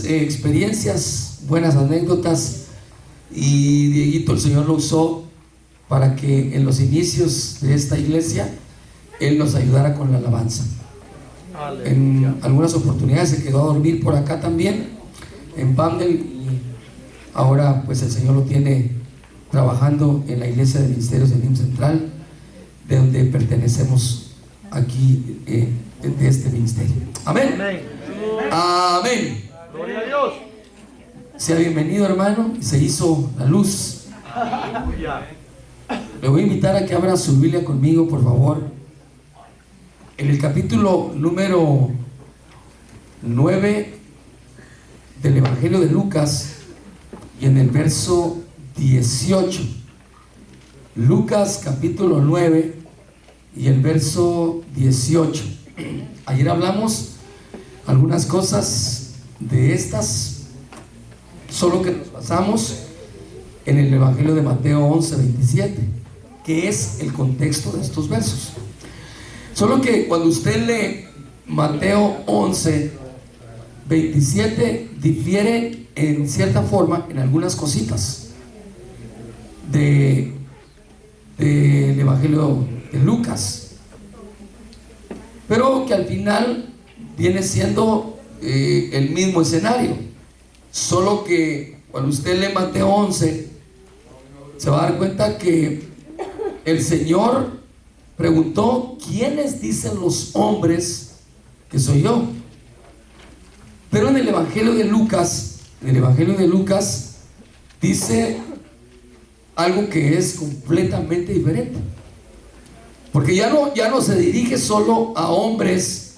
buenas experiencias, buenas anécdotas, y Dieguito, el Señor lo usó para que en los inicios de esta iglesia Él nos ayudara con la alabanza. En algunas oportunidades se quedó a dormir por acá también, en Pandel, y ahora pues el Señor lo tiene trabajando en la iglesia de ministerios de NIM Central, de donde pertenecemos aquí de este ministerio. Amén. Amén. Gloria a Dios. Sea bienvenido, hermano. Se hizo la luz. Le voy a invitar a que abra su Biblia conmigo, por favor, en el capítulo número 9 del Evangelio de Lucas, y en el verso 18. Lucas capítulo 9 y el verso 18. Ayer hablamos algunas cosas de estas, solo que nos basamos en el Evangelio de Mateo 11:27, que es el contexto de estos versos. Solo que cuando usted lee Mateo 11:27, difiere en cierta forma en algunas cositas del Evangelio de Lucas, pero que al final viene siendo el mismo escenario. Solo que cuando usted lee Mateo 11, se va a dar cuenta que el Señor preguntó: ¿quiénes dicen los hombres que soy yo? Pero en el Evangelio de Lucas, dice algo que es completamente diferente, porque ya no se dirige solo a hombres,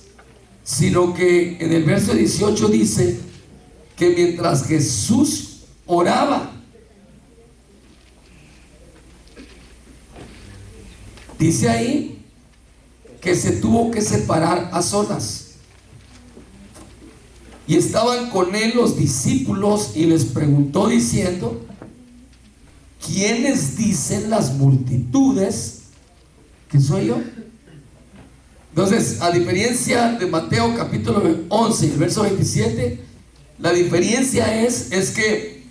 sino que en el verso 18 dice que mientras Jesús oraba, dice ahí que se tuvo que separar a solas, y estaban con él los discípulos, y les preguntó diciendo: ¿quiénes dicen las multitudes que soy yo? Entonces, a diferencia de Mateo capítulo 11 y el verso 27, la diferencia es que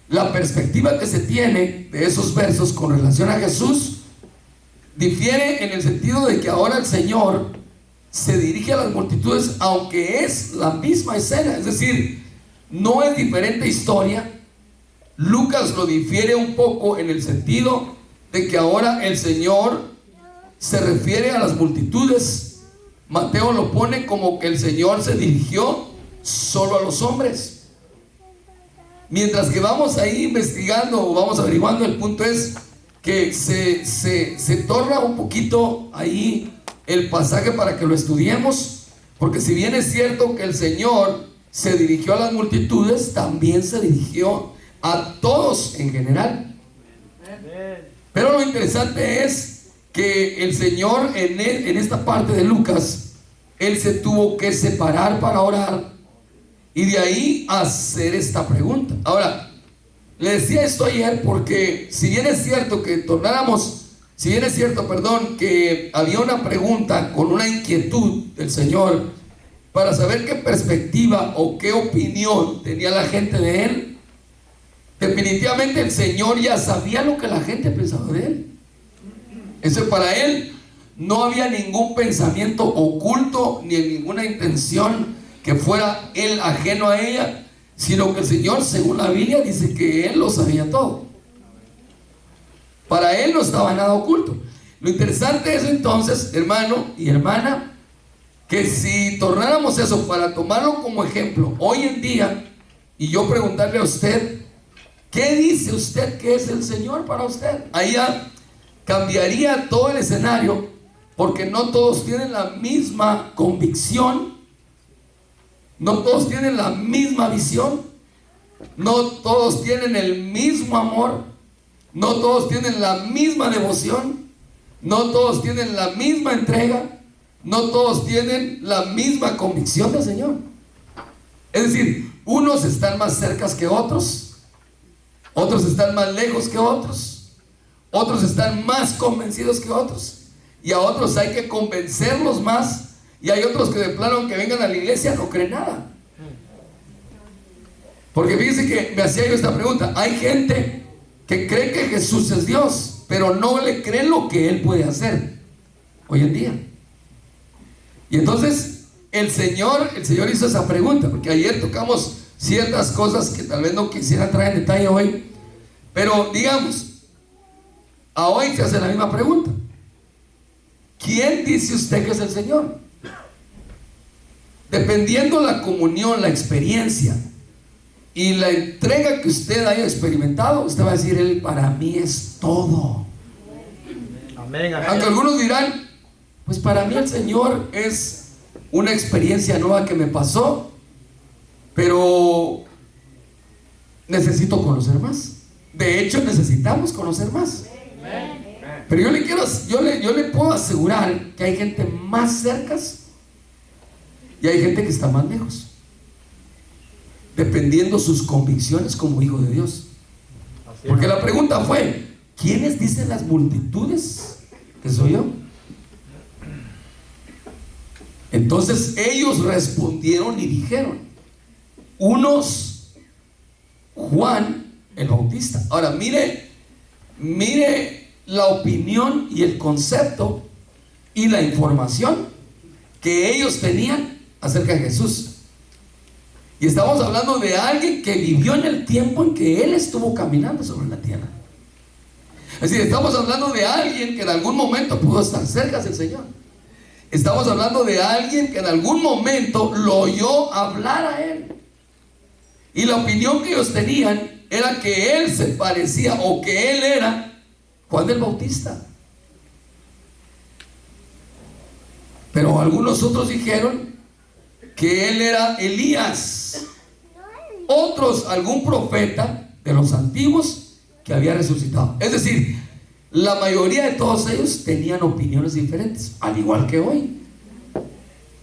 la perspectiva que se tiene de esos versos con relación a Jesús difiere en el sentido de que ahora el Señor se dirige a las multitudes, aunque es la misma escena, es decir, no es diferente historia. Lucas lo difiere un poco en el sentido de que ahora el Señor se refiere a las multitudes. Mateo lo pone como que el Señor se dirigió solo a los hombres. Mientras que vamos ahí investigando o vamos averiguando, el punto es que se torna un poquito ahí el pasaje para que lo estudiemos, porque si bien es cierto que el Señor se dirigió a las multitudes, también se dirigió a todos en general. Pero lo interesante es que el Señor en esta parte de Lucas, Él se tuvo que separar para orar, y de ahí hacer esta pregunta. Ahora, le decía esto ayer porque si bien es cierto que que había una pregunta con una inquietud del Señor para saber qué perspectiva o qué opinión tenía la gente de Él, definitivamente el Señor ya sabía lo que la gente pensaba de Él. Eso, para Él no había ningún pensamiento oculto ni ninguna intención que fuera Él ajeno a ella, sino que el Señor, según la Biblia, dice que Él lo sabía todo. Para Él no estaba nada oculto. Lo interesante es entonces, hermano y hermana, que si tornáramos eso para tomarlo como ejemplo hoy en día, y yo preguntarle a usted: ¿qué dice usted que es el Señor para usted? Ahí ya cambiaría todo el escenario, porque no todos tienen la misma convicción, no todos tienen la misma visión, no todos tienen el mismo amor, no todos tienen la misma devoción, no todos tienen la misma entrega, no todos tienen la misma convicción del Señor. Es decir, unos están más cerca que otros, otros están más lejos que otros, otros están más convencidos que otros, y a otros hay que convencerlos más, y hay otros que de plano, aunque vengan a la iglesia, no creen nada. Porque fíjense que me hacía yo esta pregunta. Hay gente que cree que Jesús es Dios, pero no le cree lo que Él puede hacer hoy en día. Y entonces el Señor hizo esa pregunta, porque ayer tocamos ciertas cosas que tal vez no quisiera traer en detalle hoy, pero digamos, a hoy se hace la misma pregunta. ¿Quién dice usted que es el Señor? Dependiendo la comunión, la experiencia y la entrega que usted haya experimentado, usted va a decir: Él para mí es todo. Amén, amén. Aunque algunos dirán: pues para mí el Señor es una experiencia nueva que me pasó, pero necesito conocer más. De hecho, necesitamos conocer más. Pero yo le puedo asegurar que hay gente más cerca y hay gente que está más lejos, dependiendo sus convicciones como hijo de Dios. Porque la pregunta fue: ¿quiénes dicen las multitudes que soy yo? Entonces ellos respondieron y dijeron: unos, Juan el Bautista. Ahora mire la opinión y el concepto y la información que ellos tenían acerca de Jesús. Y estamos hablando de alguien que vivió en el tiempo en que Él estuvo caminando sobre la tierra. Es decir, estamos hablando de alguien que en algún momento pudo estar cerca del Señor. Estamos hablando de alguien que en algún momento lo oyó hablar a Él. Y la opinión que ellos tenían era que Él se parecía, o que Él era Juan el Bautista. Pero algunos otros dijeron que Él era Elías. Otros, algún profeta de los antiguos que había resucitado. Es decir, la mayoría de todos ellos tenían opiniones diferentes, al igual que hoy.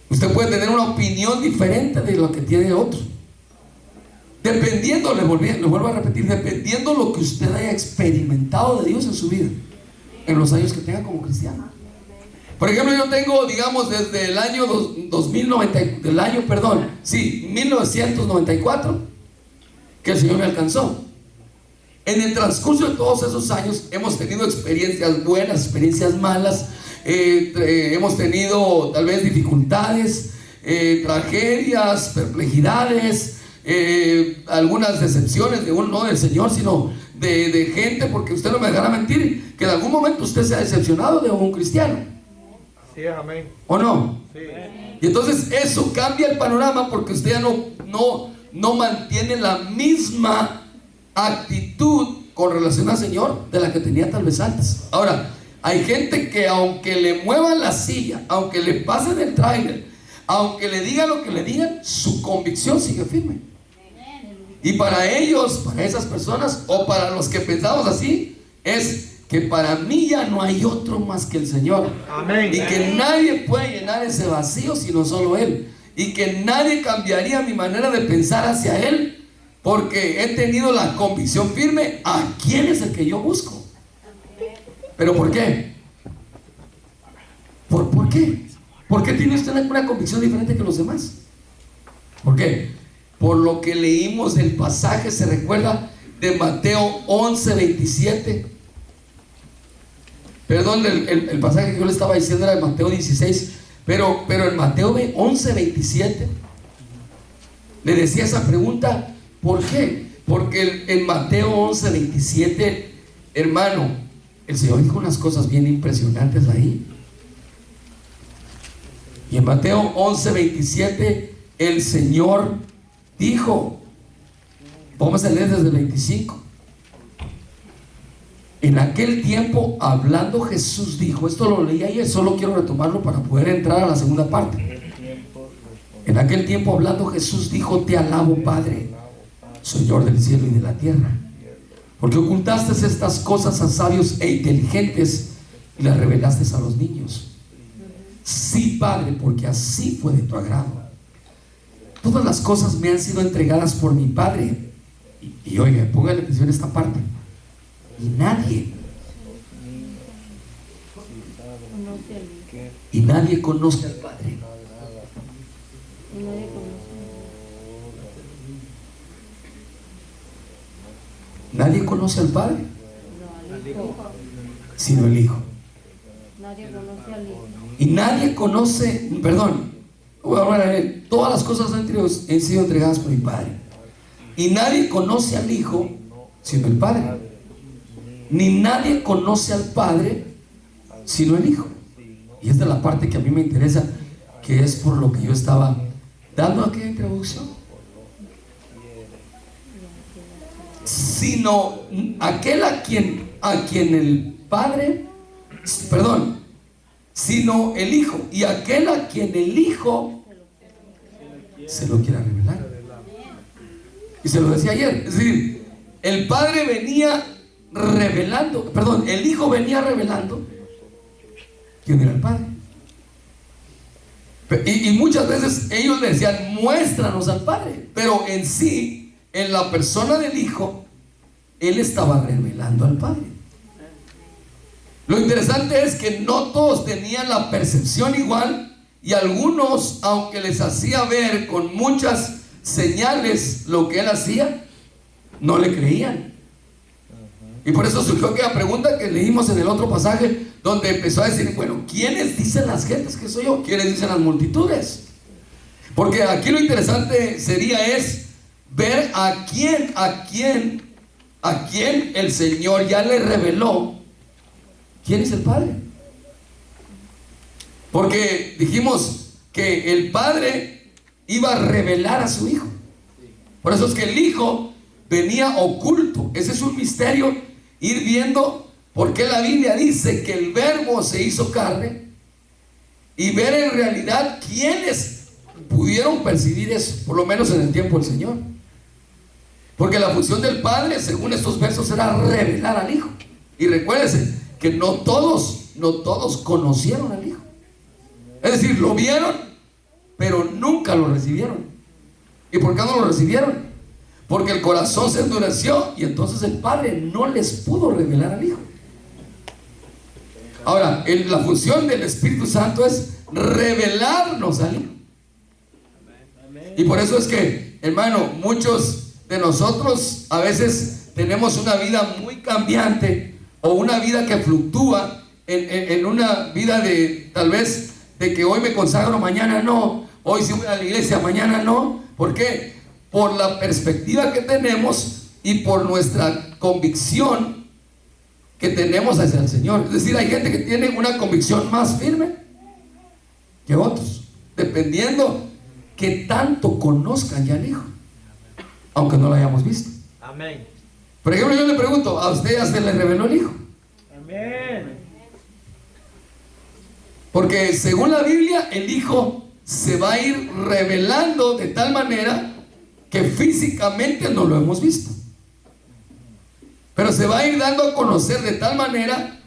Usted puede tener una opinión diferente de lo que tiene otro, dependiendo, le vuelvo a repetir, dependiendo lo que usted haya experimentado de Dios en su vida, en los años que tenga como cristiano. Por ejemplo, yo tengo, digamos, desde el año 1994, que el Señor me alcanzó. En el transcurso de todos esos años hemos tenido experiencias buenas, experiencias malas, hemos tenido tal vez dificultades, tragedias, perplejidades, algunas decepciones no del Señor, sino de gente, porque usted no me dejará mentir que en algún momento usted se ha decepcionado de un cristiano. Sí, amén. ¿O no? Sí. Y entonces eso cambia el panorama, porque usted ya no mantiene la misma actitud con relación al Señor de la que tenía tal vez antes. Ahora, hay gente que aunque le muevan la silla, aunque le pasen el tráiler, aunque le digan lo que le digan, su convicción sigue firme. Y para ellos, para esas personas, o para los que pensamos así, es que para mí ya no hay otro más que el Señor. Amén. Y que nadie puede llenar ese vacío sino solo Él. Y que nadie cambiaría mi manera de pensar hacia Él, porque he tenido la convicción firme a quién es el que yo busco. ¿Pero por qué? ¿Por qué? ¿Por qué tiene usted una convicción diferente que los demás? ¿Por qué? Por lo que leímos del pasaje, ¿se recuerda? De Mateo 11:27. Perdón, el pasaje que yo le estaba diciendo era de Mateo 16, pero en Mateo 11:27 le decía esa pregunta. ¿Por qué? Porque en Mateo 11:27, hermano, el Señor dijo unas cosas bien impresionantes ahí. Y en Mateo 11:27 el Señor dijo, vamos a leer desde el 25. En aquel tiempo, hablando, Jesús dijo, esto lo leí ayer, solo quiero retomarlo para poder entrar a la segunda parte. En aquel tiempo, hablando, Jesús dijo, te alabo, Padre, Señor del cielo y de la tierra, porque ocultaste estas cosas a sabios e inteligentes y las revelaste a los niños. Sí, Padre, porque así fue de tu agrado. Todas las cosas me han sido entregadas por mi Padre. Y oiga, póngale atención a esta parte. Y nadie conoce al Padre. nadie conoce al Padre sino el Hijo. Nadie conoce al Hijo. Y nadie conoce, perdón, voy a hablar a él, todas las cosas han sido entregadas por mi Padre. Y nadie conoce al Hijo sino el Padre. Ni nadie conoce al Padre sino el Hijo. Y esta es la parte que a mí me interesa, que es por lo que yo estaba dando aquella introducción. Sino aquel a quien el Padre, perdón, sino el Hijo, y aquel a quien el Hijo se lo quiera revelar. Y se lo decía ayer, es decir, el Padre venía revelando, perdón, el Hijo venía revelando quién era el Padre. Y muchas veces ellos le decían, muéstranos al Padre, pero en sí, en la persona del Hijo, Él estaba revelando al Padre. Lo interesante es que no todos tenían la percepción igual, y algunos, aunque les hacía ver con muchas señales lo que Él hacía, no le creían. Y por eso surgió aquella pregunta que leímos en el otro pasaje, donde empezó a decir, bueno, ¿quiénes dicen las gentes que soy yo? ¿Quiénes dicen las multitudes? Porque aquí lo interesante sería es ver a quién el Señor ya le reveló quién es el Padre. Porque dijimos que el Padre iba a revelar a su Hijo. Por eso es que el Hijo venía oculto. Ese es un misterio, ir viendo por qué la Biblia dice que el Verbo se hizo carne, y ver en realidad quiénes pudieron percibir eso, por lo menos en el tiempo del Señor. Porque la función del Padre, según estos versos, era revelar al Hijo. Y recuérdense que no todos conocieron al Hijo. Es decir, lo vieron, pero nunca lo recibieron. ¿Y por qué no lo recibieron? Porque el corazón se endureció, y entonces el Padre no les pudo revelar al Hijo. Ahora, la función del Espíritu Santo es revelarnos al Hijo. Y por eso es que, hermano, muchos de nosotros a veces tenemos una vida muy cambiante, o una vida que fluctúa en una vida de, tal vez, de que hoy me consagro, mañana no, hoy sí voy a la iglesia, mañana no. ¿Por qué? Por la perspectiva que tenemos y por nuestra convicción que tenemos hacia el Señor. Es decir, hay gente que tiene una convicción más firme que otros, dependiendo que tanto conozcan ya al Hijo, aunque no lo hayamos visto. Amén. Por ejemplo, yo le pregunto, ¿a usted ya se le reveló el Hijo? Amén. Porque según la Biblia, el Hijo se va a ir revelando de tal manera que físicamente no lo hemos visto, pero se va a ir dando a conocer de tal manera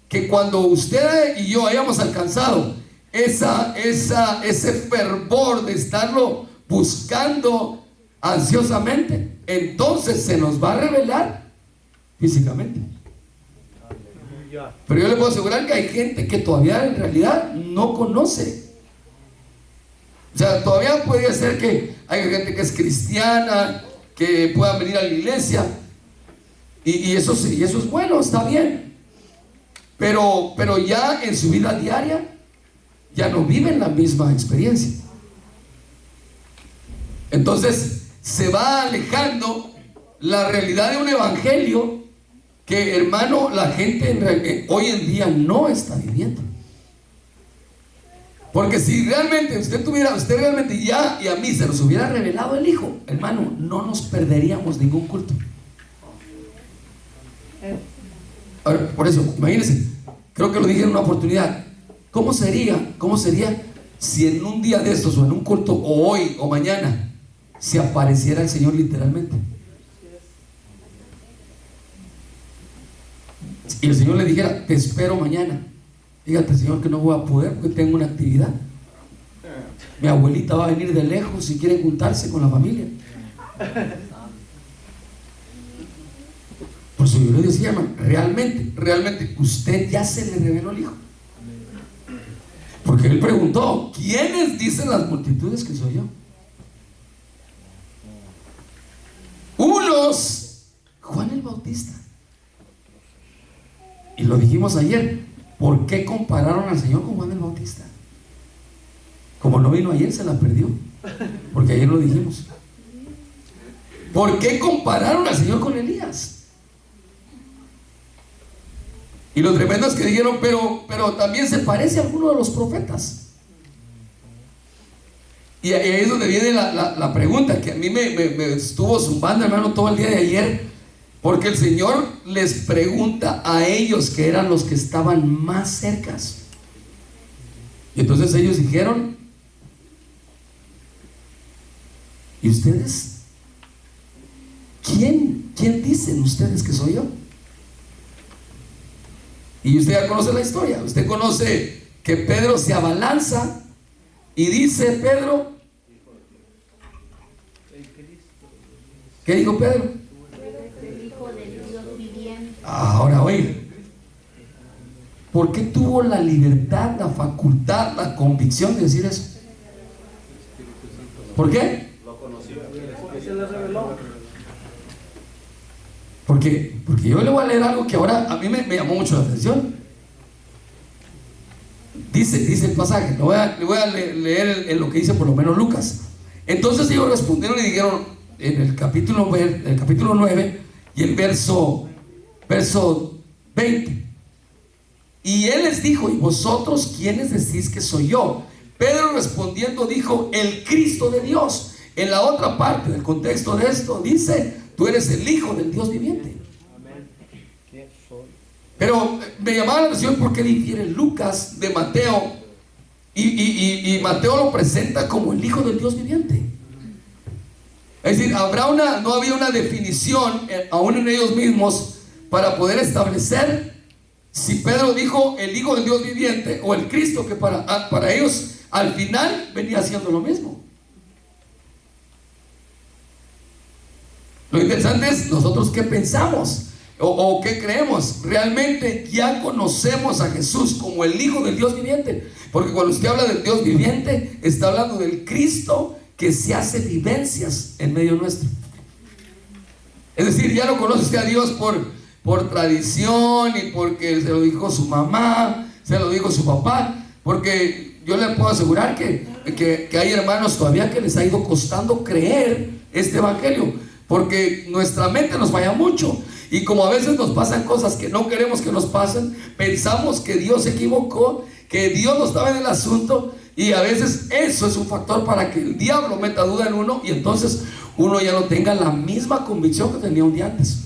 que cuando usted y yo hayamos alcanzado ese fervor de estarlo buscando ansiosamente, entonces se nos va a revelar físicamente. Pero yo le puedo asegurar que hay gente que todavía en realidad no conoce. O sea, todavía puede ser que hay gente que es cristiana, que pueda venir a la iglesia, y eso es bueno, está bien, pero ya en su vida diaria ya no viven la misma experiencia. Entonces se va alejando la realidad de un evangelio que, hermano, la gente hoy en día no está viviendo. Porque si realmente usted realmente ya, y a mí se nos hubiera revelado el Hijo, hermano, no nos perderíamos ningún culto. Ahora, por eso, imagínense, creo que lo dije en una oportunidad. ¿Cómo sería si en un día de estos, o en un culto, o hoy o mañana, se apareciera el Señor literalmente? Y el Señor le dijera, te espero mañana. Dígate, Señor, que no voy a poder porque tengo una actividad. Mi abuelita va a venir de lejos y quiere juntarse con la familia. Por eso yo le decía, hermano, realmente usted ya se le reveló el Hijo. Porque él preguntó, ¿quiénes dicen las multitudes que soy yo? Unos, Juan el Bautista Bautista. Y lo dijimos ayer, ¿por qué compararon al Señor con Juan el Bautista? Como no vino ayer, se la perdió, porque ayer lo dijimos. ¿Por qué compararon al Señor con Elías? Y lo tremendo es que dijeron, pero también se parece a alguno de los profetas. Y ahí es donde viene la pregunta que a mí me estuvo zumbando, hermano, todo el día de ayer, porque el Señor les pregunta a ellos, que eran los que estaban más cercas. Y entonces ellos dijeron, ¿y ustedes? ¿Quién dicen ustedes que soy yo? Y usted ya conoce la historia. Usted conoce que Pedro se abalanza y dice Pedro, ¿qué dijo Pedro? El Hijo del Dios viviente. Ahora oiga, ¿por qué tuvo la libertad, la facultad, la convicción de decir eso? ¿Por qué? Se le reveló. Porque yo le voy a leer algo que ahora a mí me llamó mucho la atención. Dice el pasaje, le voy a leer en lo que dice por lo menos Lucas. Entonces ellos respondieron y dijeron en el capítulo 9 y el verso 20. Y él les dijo, ¿y vosotros quiénes decís que soy yo? Pedro respondiendo dijo, el Cristo de Dios. En la otra parte del contexto de esto dice, tú eres el Hijo del Dios viviente. Pero me llamaba la atención porque difiere Lucas de Mateo, y Mateo lo presenta como el Hijo del Dios viviente. Es decir, no había una definición aún en ellos mismos para poder establecer si Pedro dijo el Hijo del Dios viviente o el Cristo, que para ellos al final venía siendo lo mismo. Lo interesante es nosotros qué pensamos o qué creemos. Realmente ya conocemos a Jesús como el Hijo del Dios viviente, porque cuando usted habla del Dios viviente está hablando del Cristo que se hace vivencias en medio nuestro. Es decir, ya no conoce usted a Dios por tradición y porque se lo dijo su mamá, se lo dijo su papá, porque yo le puedo asegurar que hay hermanos todavía que les ha ido costando creer este evangelio, porque nuestra mente nos falla mucho, y como a veces nos pasan cosas que no queremos que nos pasen, pensamos que Dios se equivocó, que Dios no estaba en el asunto, y a veces eso es un factor para que el diablo meta duda en uno, y entonces uno ya no tenga la misma convicción que tenía un día antes.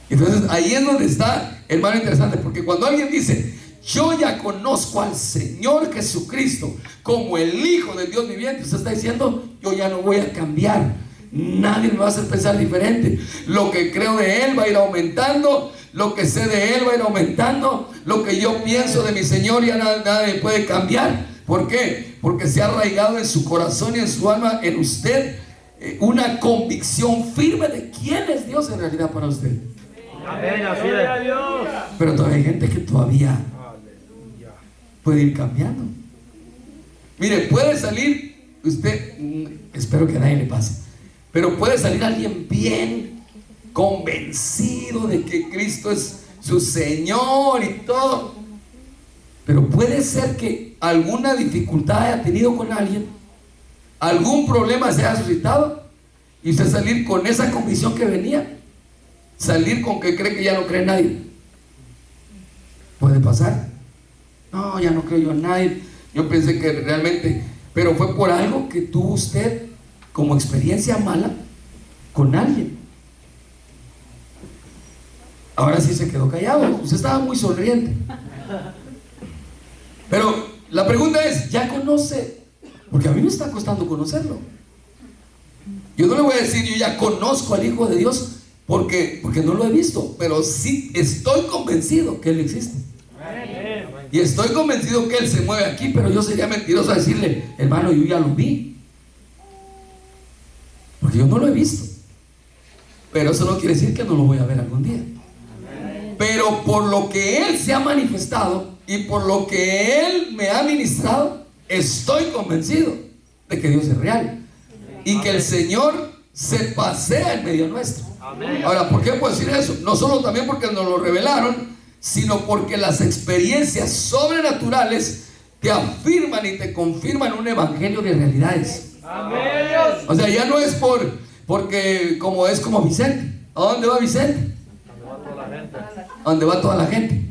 Entonces ahí es donde está, hermano, interesante, porque cuando alguien dice, yo ya conozco al Señor Jesucristo como el Hijo del Dios viviente, usted está diciendo, yo ya no voy a cambiar, nadie me va a hacer pensar diferente, lo que creo de Él va a ir aumentando, lo que sé de Él va a ir aumentando, lo que yo pienso de mi Señor ya nada me puede cambiar. ¿Por qué? Porque se ha arraigado en su corazón y en su alma, en usted, una convicción firme de quién es Dios en realidad para usted. Amén, así es. Dios. Pero todavía hay gente que todavía puede ir cambiando. Mire, puede salir usted, espero que a nadie le pase, pero puede salir alguien bien convencido de que Cristo es su Señor y todo, pero puede ser que alguna dificultad haya tenido con alguien, algún problema se haya suscitado, y usted salir con esa convicción que venía, salir con que cree que ya no cree en nadie. Puede pasar. No, ya no creo yo en nadie. Yo pensé que realmente, pero fue por algo que tuvo usted como experiencia mala con alguien. Ahora sí se quedó callado. Usted estaba muy sonriente. Pero la pregunta es, ¿ya conoce? Porque a mí me está costando conocerlo. Yo no le voy a decir, yo ya conozco al Hijo de Dios porque no lo he visto, pero sí estoy convencido que Él existe. Y estoy convencido que Él se mueve aquí, pero yo sería mentiroso a decirle, hermano, yo ya lo vi, porque yo no lo he visto. Pero eso no quiere decir que no lo voy a ver algún día. Pero por lo que Él se ha manifestado y por lo que Él me ha ministrado, estoy convencido de que Dios es real y que el Señor se pasea en medio nuestro. Amén. Ahora, ¿por qué puedo decir eso? No solo también porque nos lo revelaron, sino porque las experiencias sobrenaturales te afirman y te confirman un evangelio de realidades. Amén. O sea, ya no es porque como es como Vicente. ¿A dónde va Vicente? A dónde va toda la gente.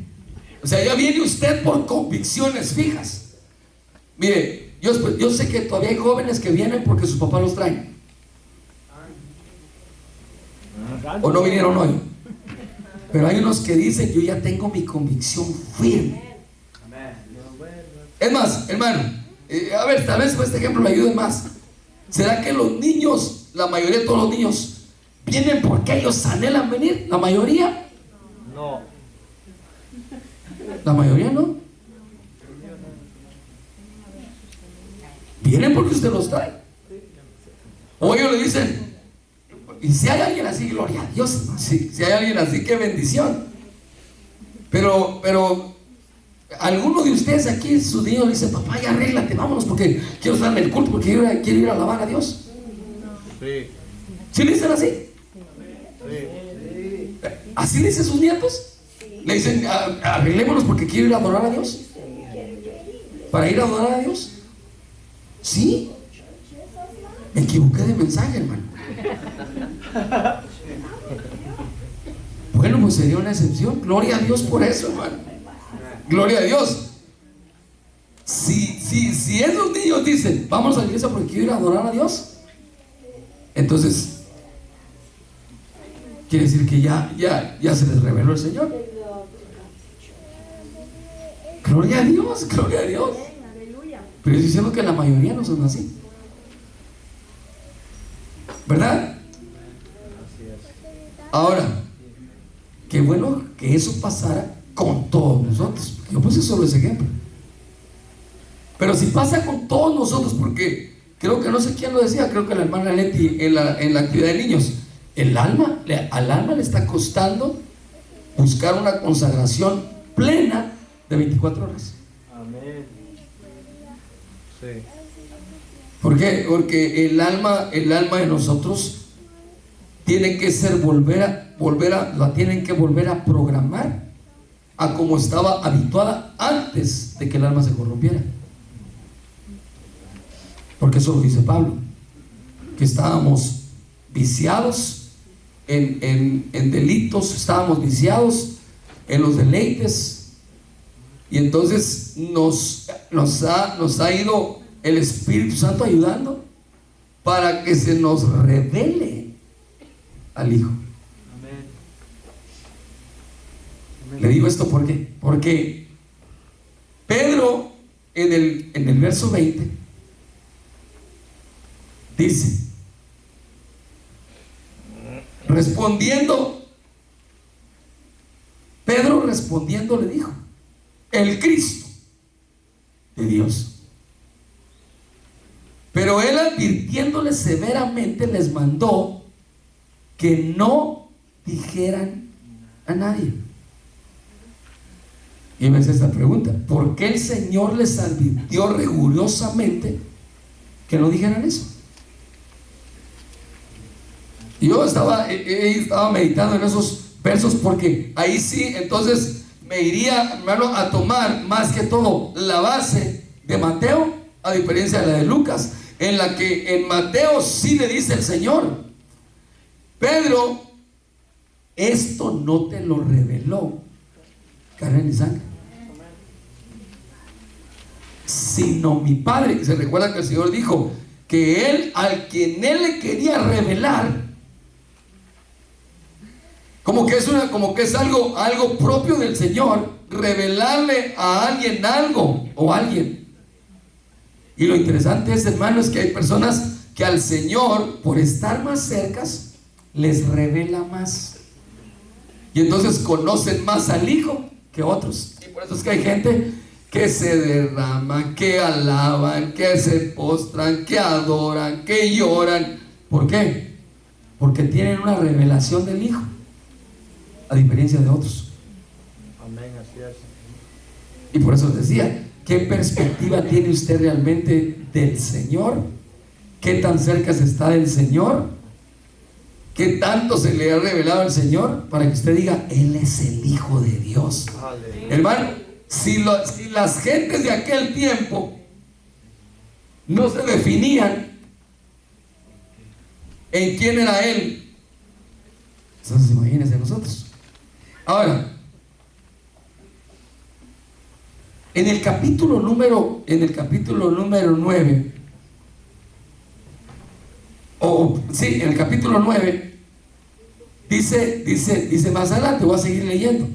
O sea, ya viene usted por convicciones fijas. Mire, yo sé que todavía hay jóvenes que vienen porque sus papás los traen. O no vinieron hoy. Pero hay unos que dicen, yo ya tengo mi convicción firme. Es más, hermano, a ver, tal vez con este ejemplo me ayude más. ¿Será que los niños, la mayoría de todos los niños, vienen porque ellos anhelan venir? ¿La mayoría? No. La mayoría no. Vienen porque usted los trae. O ellos le dicen, y si hay alguien así, gloria a Dios. Si hay alguien así, qué bendición. Pero alguno de ustedes aquí, su niño le dice, papá, ya arréglate, vámonos porque quiero estar en el culto, porque quiero ir a alabar a Dios. Sí. ¿Sí le dicen así? Sí. ¿Así dicen sus nietos? Le dicen, arreglémonos porque quiero ir a adorar a Dios. ¿Para ir a adorar a Dios? ¿Sí? Me equivoqué de mensaje, hermano. Bueno, pues sería una excepción. Gloria a Dios por eso, hermano. Gloria a Dios. Si esos niños dicen, vamos a la iglesia porque quiero ir a adorar a Dios, entonces quiere decir que ya se les reveló el Señor. Gloria a Dios, gloria a Dios. Pero estoy diciendo que la mayoría no son así, ¿verdad? Ahora, qué bueno que eso pasara con todos nosotros. Yo puse solo ese ejemplo. Pero si pasa con todos nosotros, porque creo que no sé quién lo decía, creo que la hermana Leti en la actividad de niños, al alma le está costando buscar una consagración plena de 24 horas. Amén. Sí. ¿Por qué? Porque el alma de nosotros tiene que ser la tienen que volver a programar a como estaba habituada antes de que el alma se corrompiera. Porque eso lo dice Pablo, que estábamos viciados en delitos, estábamos viciados en los deleites, y entonces nos ha ido el Espíritu Santo ayudando para que se nos revele al Hijo. Amén. Le digo esto porque Pedro en el verso 20 dice, Pedro respondiendo le dijo, el Cristo de Dios. Pero él, advirtiéndole severamente, les mandó que no dijeran a nadie. Y me hace esta pregunta: ¿por qué el Señor les advirtió rigurosamente que no dijeran eso? Yo estaba meditando en esos versos, porque ahí sí, entonces me iría, hermano, a tomar más que todo la base de Mateo, a diferencia de la de Lucas, en la que en Mateo sí le dice el Señor: Pedro, esto no te lo reveló carne ni sangre, sino mi Padre. Se recuerda que el Señor dijo que él, al quien él le quería revelar, como que es algo propio del Señor, revelarle a alguien algo o alguien. Y lo interesante es, hermano, es que hay personas que al Señor, por estar más cercas, les revela más, y entonces conocen más al Hijo que otros. Y por eso es que hay gente que se derrama, que alaban, que se postran, que adoran, que lloran. ¿Por qué? Porque tienen una revelación del Hijo, a diferencia de otros. Amén, así es. Y por eso les decía, ¿qué perspectiva tiene usted realmente del Señor? ¿Qué tan cerca se está del Señor? ¿Qué tanto se le ha revelado al Señor para que usted diga, Él es el Hijo de Dios? Aleluya. Hermano, si las gentes de aquel tiempo no se definían en quién era Él, entonces imagínense nosotros. Ahora, en el capítulo número 9, en el capítulo 9, dice más adelante, voy a seguir leyendo.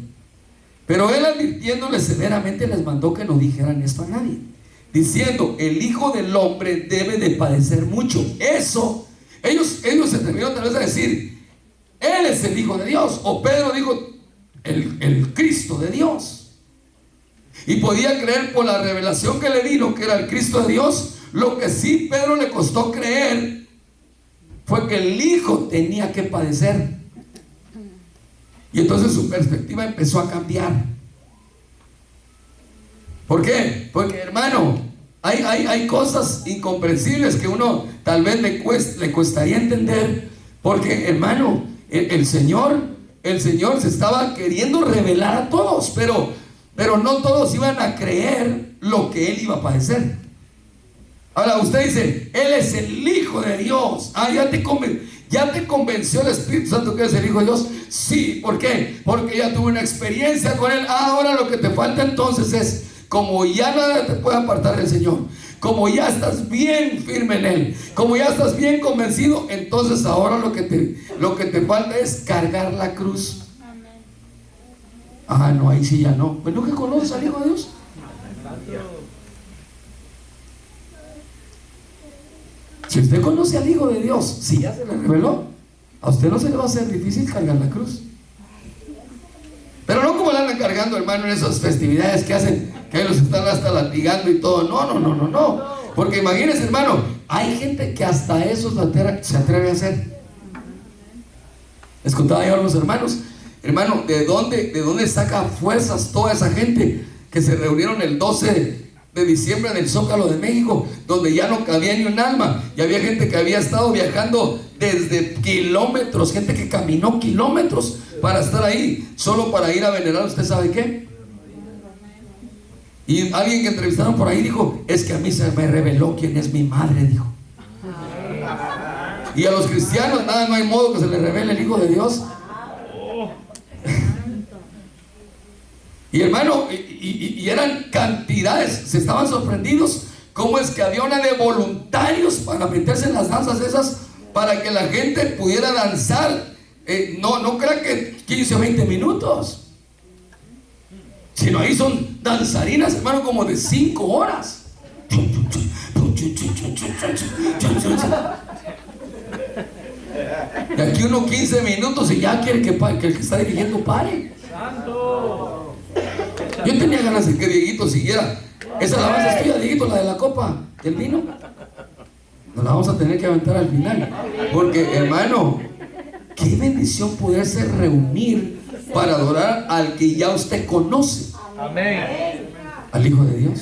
Pero él, advirtiéndoles severamente, les mandó que no dijeran esto a nadie, diciendo, el Hijo del Hombre debe de padecer mucho. Eso, ellos se atrevieron tal vez a decir, Él es el Hijo de Dios, o Pedro dijo, el Cristo de Dios. Y podía creer por la revelación que le vino que era el Cristo de Dios. Lo que sí Pedro le costó creer fue que el Hijo tenía que padecer. Y entonces su perspectiva empezó a cambiar. ¿Por qué? Porque, hermano, hay cosas incomprensibles que uno tal vez le costaría entender. Porque, hermano, el Señor se estaba queriendo revelar a todos, pero no todos iban a creer lo que Él iba a padecer. Ahora usted dice, Él es el Hijo de Dios. Ya te convenció el Espíritu Santo que es el Hijo de Dios. Sí, ¿por qué? Porque ya tuve una experiencia con Él. Ahora lo que te falta entonces es, como ya nada te puede apartar del Señor, como ya estás bien firme en Él, como ya estás bien convencido, entonces ahora lo que te falta es cargar la cruz. No, ahí sí ya no. Pues no, que conoces al Hijo de Dios. Si usted conoce al Hijo de Dios, si ya se le reveló, a usted no se le va a hacer difícil cargar la cruz. Pero no como la andan cargando, hermano, en esas festividades que hacen, que los están hasta latigando y todo. No. Porque imagínense, hermano, hay gente que hasta eso se atreve a hacer. Les contaba yo a los hermanos, hermano, ¿de dónde saca fuerzas toda esa gente que se reunieron el 12 de diciembre en el Zócalo de México, donde ya no cabía ni un alma, y había gente que había estado viajando desde kilómetros, gente que caminó kilómetros para estar ahí, solo para ir a venerar, ¿usted sabe qué? Y alguien que entrevistaron por ahí dijo, es que a mí se me reveló quién es mi madre, dijo. Y a los cristianos nada, no hay modo que se les revele el Hijo de Dios. Y hermano, y eran cantidades, se estaban sorprendidos cómo es que había una de voluntarios para meterse en las danzas esas, para que la gente pudiera danzar. No crea que 15 o 20 minutos, sino ahí son danzarinas, hermano, como de 5 horas. Y aquí uno 15 minutos y ya quiere que el que está dirigiendo pare. Yo tenía ganas de que Dieguito siguiera. Esa alabanza es tuya, Dieguito, la de la copa del vino. Nos la vamos a tener que aventar al final. Porque, hermano, qué bendición poderse reunir para adorar al que ya usted conoce. Amén. Al Hijo de Dios.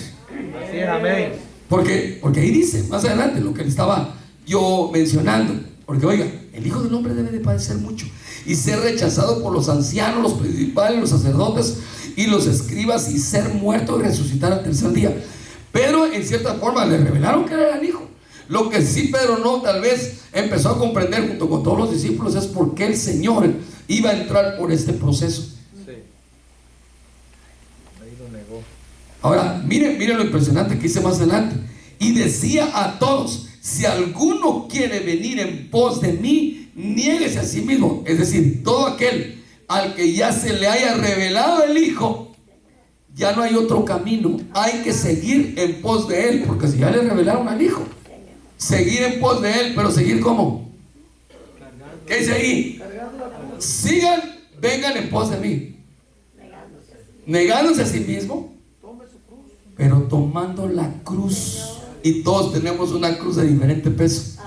Así es, amén. Porque ahí dice, más adelante, lo que le estaba yo mencionando. Porque, oiga, el Hijo del Hombre debe de padecer mucho y ser rechazado por los ancianos, los principales, los sacerdotes y los escribas, y ser muerto y resucitar al tercer día. Pedro, en cierta forma, le revelaron que era el Hijo. Lo que sí Pedro no, tal vez empezó a comprender junto con todos los discípulos, es por qué el Señor iba a entrar por este proceso. Sí. Ahí lo negó. Ahora, miren lo impresionante que dice más adelante. Y decía a todos, si alguno quiere venir en pos de mí, niéguese a sí mismo. Es decir, todo aquel al que ya se le haya revelado el Hijo, ya no hay otro camino. Hay que seguir en pos de Él, porque si ya le revelaron al Hijo, seguir en pos de Él. Pero seguir ¿cómo? ¿Qué dice ahí? Sigan, vengan en pos de mí, negándose a sí mismo, pero tomando la cruz. Y todos tenemos una cruz de diferente peso.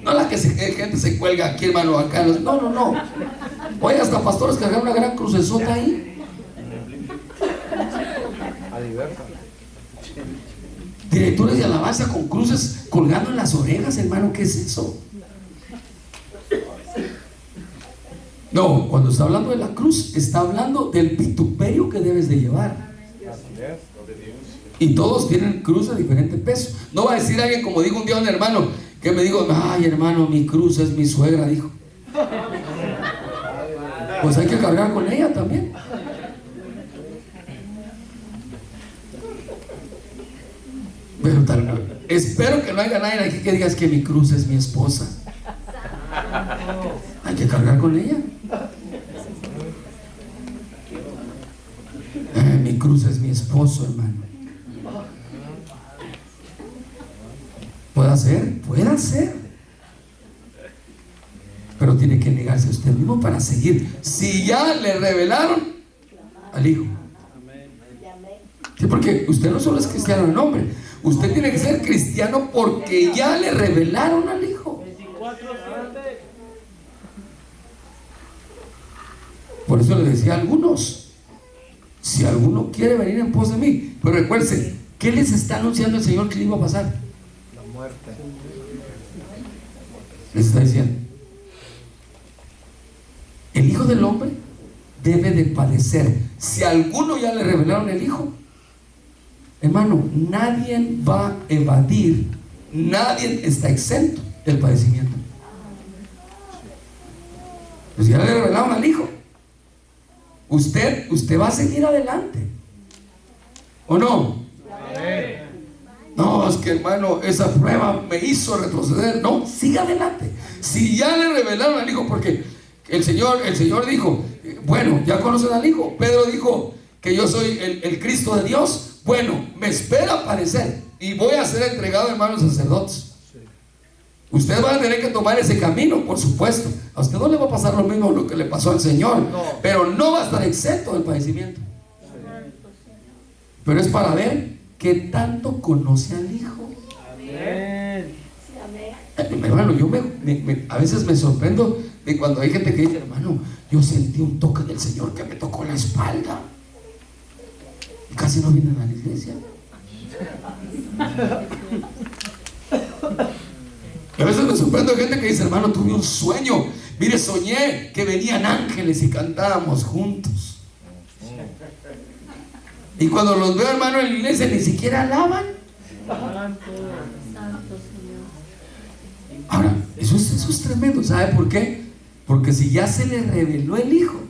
No la que gente se cuelga aquí, hermano, acá. No. Oye, hasta pastores cargan una gran crucesota ahí. Directores de alabanza con cruces colgando en las orejas, hermano, ¿qué es eso? No, cuando está hablando de la cruz, está hablando del vituperio que debes de llevar. Y todos tienen cruz de diferente peso. No va a decir alguien, como dijo un día un hermano, que me dijo: ay, hermano, mi cruz es mi suegra, dijo. Pues hay que cargar con ella también. Pero espero que no haya nadie aquí que digas que mi cruz es mi esposa. Hay que cargar con ella. Mi cruz es mi esposo, hermano. Puede ser. Pero tiene que negarse a usted mismo para seguir. Si ya le revelaron al Hijo. Sí, porque usted no solo es cristiano en nombre, usted tiene que ser cristiano porque ya le revelaron al Hijo. Por eso le decía a algunos: si alguno quiere venir en pos de mí. Pero recuérdense, ¿qué les está anunciando el Señor que le iba a pasar? La muerte. Les está diciendo: el Hijo del Hombre debe de padecer. Si a alguno ya le revelaron el Hijo, hermano, nadie va a evadir, nadie está exento del padecimiento. Pues ya le revelaron al Hijo. Usted va a seguir adelante, ¿o no? No, es que, hermano, esa prueba me hizo retroceder. No, siga adelante. Si ya le revelaron al Hijo, porque el Señor dijo: bueno, ya conocen al Hijo. Pedro dijo que yo soy el Cristo de Dios. Bueno, me espera padecer y voy a ser entregado en manos de sacerdotes. Usted va a tener que tomar ese camino, por supuesto. A usted no le va a pasar lo mismo lo que le pasó al Señor, pero no va a estar exento del padecimiento. Pero es para ver qué tanto conoce al Hijo. Hermano, yo a veces me sorprendo de cuando hay gente que dice: hermano, yo sentí un toque del Señor que me tocó la espalda. Y casi no vienen a la iglesia. A veces me sorprendo de gente que dice: hermano, tuve un sueño. Mire, soñé que venían ángeles y cantábamos juntos. Y cuando los veo, hermano, en la iglesia, ni siquiera alaban. Ahora, eso es tremendo. ¿Sabe por qué? Porque si ya se le reveló el Hijo,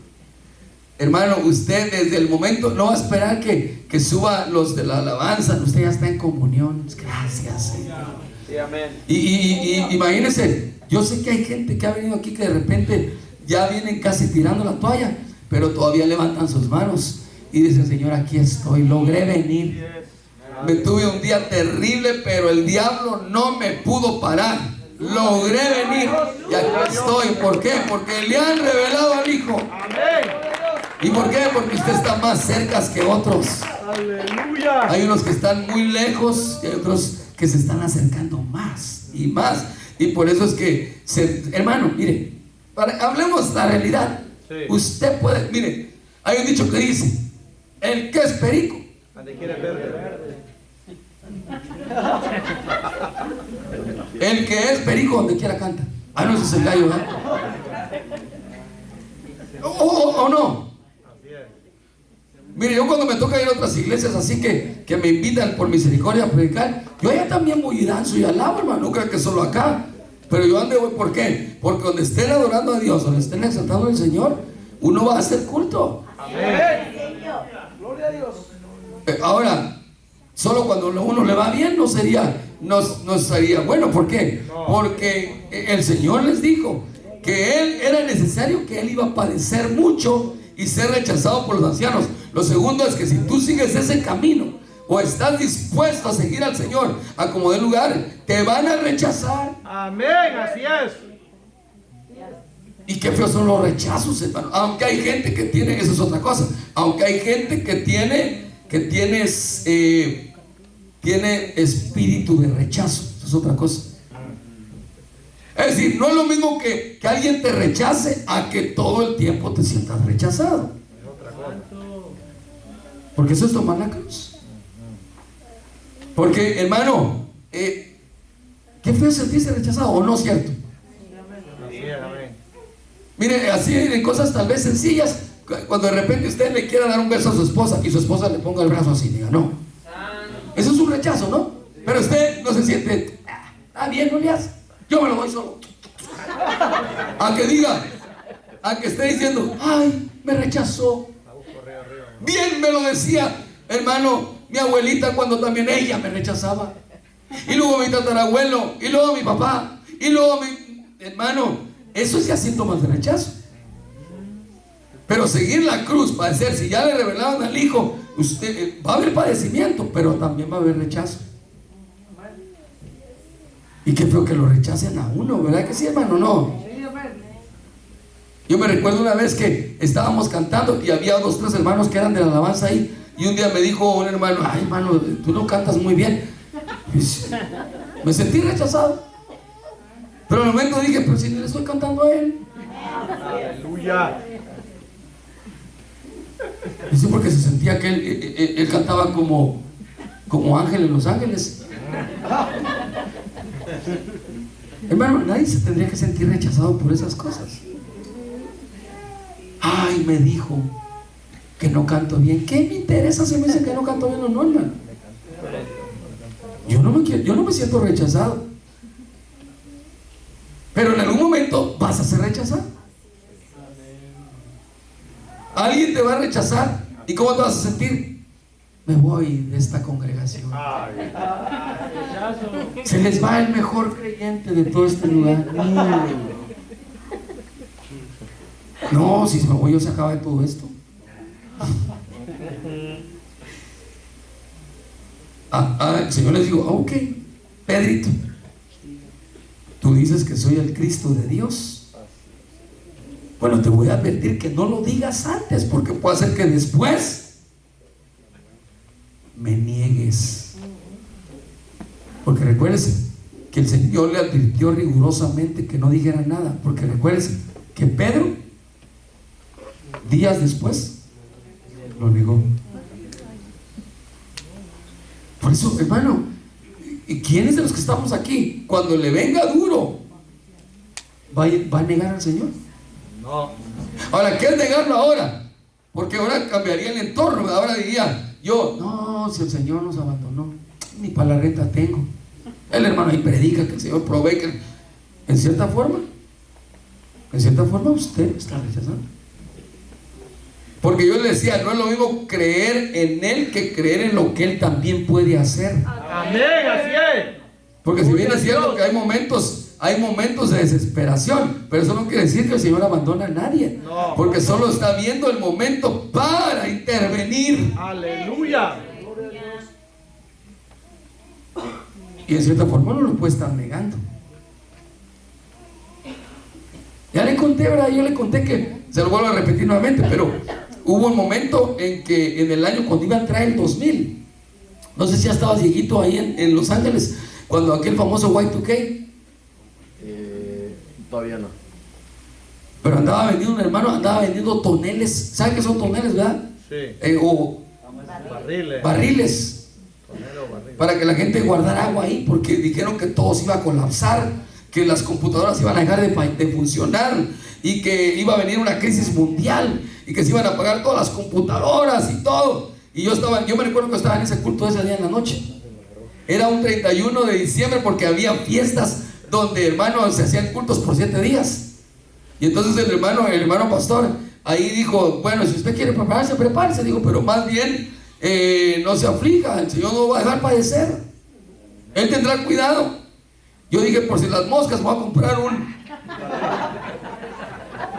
hermano, usted desde el momento no va a esperar que suba los de la alabanza. Usted ya está en comunión. Gracias, Señor. Sí, amén. Y imagínense, yo sé que hay gente que ha venido aquí que de repente ya vienen casi tirando la toalla, pero todavía levantan sus manos y dicen: Señor, aquí estoy, logré venir. Me tuve un día terrible, pero el diablo no me pudo parar. Logré venir y aquí estoy. ¿Por qué? Porque le han revelado al Hijo. ¿Y por qué? Porque usted está más cerca que otros. Aleluya. Hay unos que están muy lejos y hay otros que se están acercando más y más. Y por eso es que, hermano, mire, hablemos la realidad. Sí. Usted puede, mire, hay un dicho que dice: el que es perico, Donde quiere verde. el que es perico donde quiera canta. Ah, no, ese es el gallo, ¿eh? ¿O no? Mire, yo cuando me toca ir a otras iglesias así que me invitan por misericordia a predicar, yo allá también voy y danzo y alabo, hermano. No creo que solo acá, pero yo ande voy. ¿Por qué? Porque donde estén adorando a Dios, donde estén exaltando al Señor, uno va a hacer culto. Amén. Gloria a Dios. Ahora, solo cuando a uno le va bien no sería bueno. ¿Por qué? Porque el Señor les dijo que Él era necesario, que Él iba a padecer mucho y ser rechazado por los ancianos. Lo segundo es que si tú sigues ese camino o estás dispuesto a seguir al Señor a como dé lugar, te van a rechazar. Amén, así es. Y qué feos son los rechazos, hermano. Aunque hay gente que tiene, eso es otra cosa. Aunque hay gente que tiene espíritu de rechazo, eso es otra cosa. Es decir, no es lo mismo que alguien te rechace a que todo el tiempo te sientas rechazado. Porque eso es tomar la cruz. Porque, hermano, qué feo sentirse rechazado, ¿o no es cierto? Así es, amén. Mire, así en cosas tal vez sencillas, cuando de repente usted le quiera dar un beso a su esposa y su esposa le ponga el brazo así, diga no. Eso es un rechazo, ¿no? Pero usted no se siente, está bien, no le hace, yo me lo doy solo. A que diga, a que esté diciendo, ay, me rechazó. Bien me lo decía, hermano, mi abuelita cuando también ella me rechazaba. Y luego mi tatarabuelo, y luego mi papá, y luego mi hermano. Eso es ya síntomas de rechazo. Pero seguir la cruz, padecer, si ya le revelaron al hijo, usted, va a haber padecimiento, pero también va a haber rechazo. Y qué feo que lo rechacen a uno, ¿verdad que sí, hermano? No. Yo me recuerdo una vez que estábamos cantando y había 2, 3 hermanos que eran de la alabanza ahí. Y un día me dijo un hermano, ay, hermano, tú no cantas muy bien. Me sentí rechazado. Pero al momento dije, pero si le estoy cantando a él. Aleluya. Dice porque se sentía que él cantaba como ángel en Los Ángeles. Hermano, nadie se tendría que sentir rechazado por esas cosas. Ay, me dijo que no canto bien. ¿Qué me interesa si me dice que no canto bien o no, hermano? Yo no me siento rechazado. Pero en algún momento vas a ser rechazado. Alguien te va a rechazar. ¿Y cómo te vas a sentir? Me voy de esta congregación. Se les va el mejor creyente de todo este lugar. No, si me voy yo se acaba de todo esto. El Señor les digo, ok, Pedrito, tú dices que soy el Cristo de Dios. Bueno, te voy a advertir que no lo digas antes, porque puede ser que después me niegues. Porque recuérdese que el Señor le advirtió rigurosamente que no dijera nada. Porque recuérdese que Pedro, días después, lo negó. Por eso, hermano, ¿quiénes de los que estamos aquí, cuando le venga duro, va a negar al Señor? No. Ahora, ¿qué es negarlo ahora? Porque ahora cambiaría el entorno. Ahora diría yo, no, si el Señor nos abandonó, ni para la renta tengo. El hermano ahí predica que el Señor provee. Que... en cierta forma usted está rechazando. Porque yo le decía, no es lo mismo creer en Él que creer en lo que Él también puede hacer. Amén, así es. Porque si bien es cierto que hay momentos de desesperación, pero eso no quiere decir que el Señor abandona a nadie. No. Porque solo está viendo el momento para intervenir. Aleluya. Y en cierta forma no lo puede estar negando. Ya le conté, ¿verdad? Yo le conté que, se lo vuelvo a repetir nuevamente, pero hubo un momento en que en el año cuando iba a entrar el 2000, no sé si ya estabas viejito ahí en Los Ángeles, cuando aquel famoso Y2K. Todavía no. Pero andaba vendiendo toneles. ¿Sabe qué son toneles, verdad? Sí. O barriles. Para que la gente guardara agua ahí, porque dijeron que todo se iba a colapsar, que las computadoras iban a dejar de funcionar y que iba a venir una crisis mundial y que se iban a apagar todas las computadoras y todo. Y yo me recuerdo que estaba en ese culto ese día en la noche. Era un 31 de diciembre porque había fiestas donde, hermanos, se hacían cultos por 7 días. Y entonces el hermano pastor ahí dijo, bueno, si usted quiere prepararse, prepárese. Digo, pero más bien no se aflija, el Señor no va a dejar padecer, Él tendrá cuidado. Yo dije, por si las moscas, voy a comprar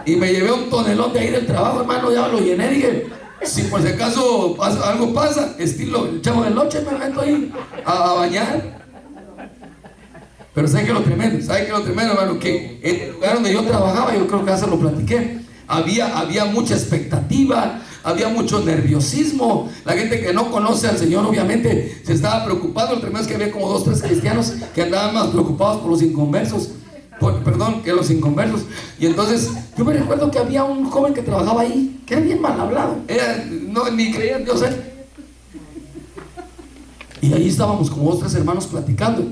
y me llevé un tonelón de ahí del trabajo, hermano, ya lo llené. Dije, si por si acaso algo pasa, estilo el Chavo del Noche, me meto ahí a bañar. Pero ¿sabe qué es lo tremendo, hermano? Que en el lugar donde yo trabajaba, yo creo que ya se lo platiqué, había mucha expectativa, había mucho nerviosismo. La gente que no conoce al Señor obviamente se estaba preocupando. El tremendo es que había como 2 o 3 cristianos que andaban más preocupados por los inconversos, que los inconversos. Y entonces yo me recuerdo que había un joven que trabajaba ahí, que era bien mal hablado, ni creía en Dios él. Y ahí estábamos como 2 o 3 hermanos platicando,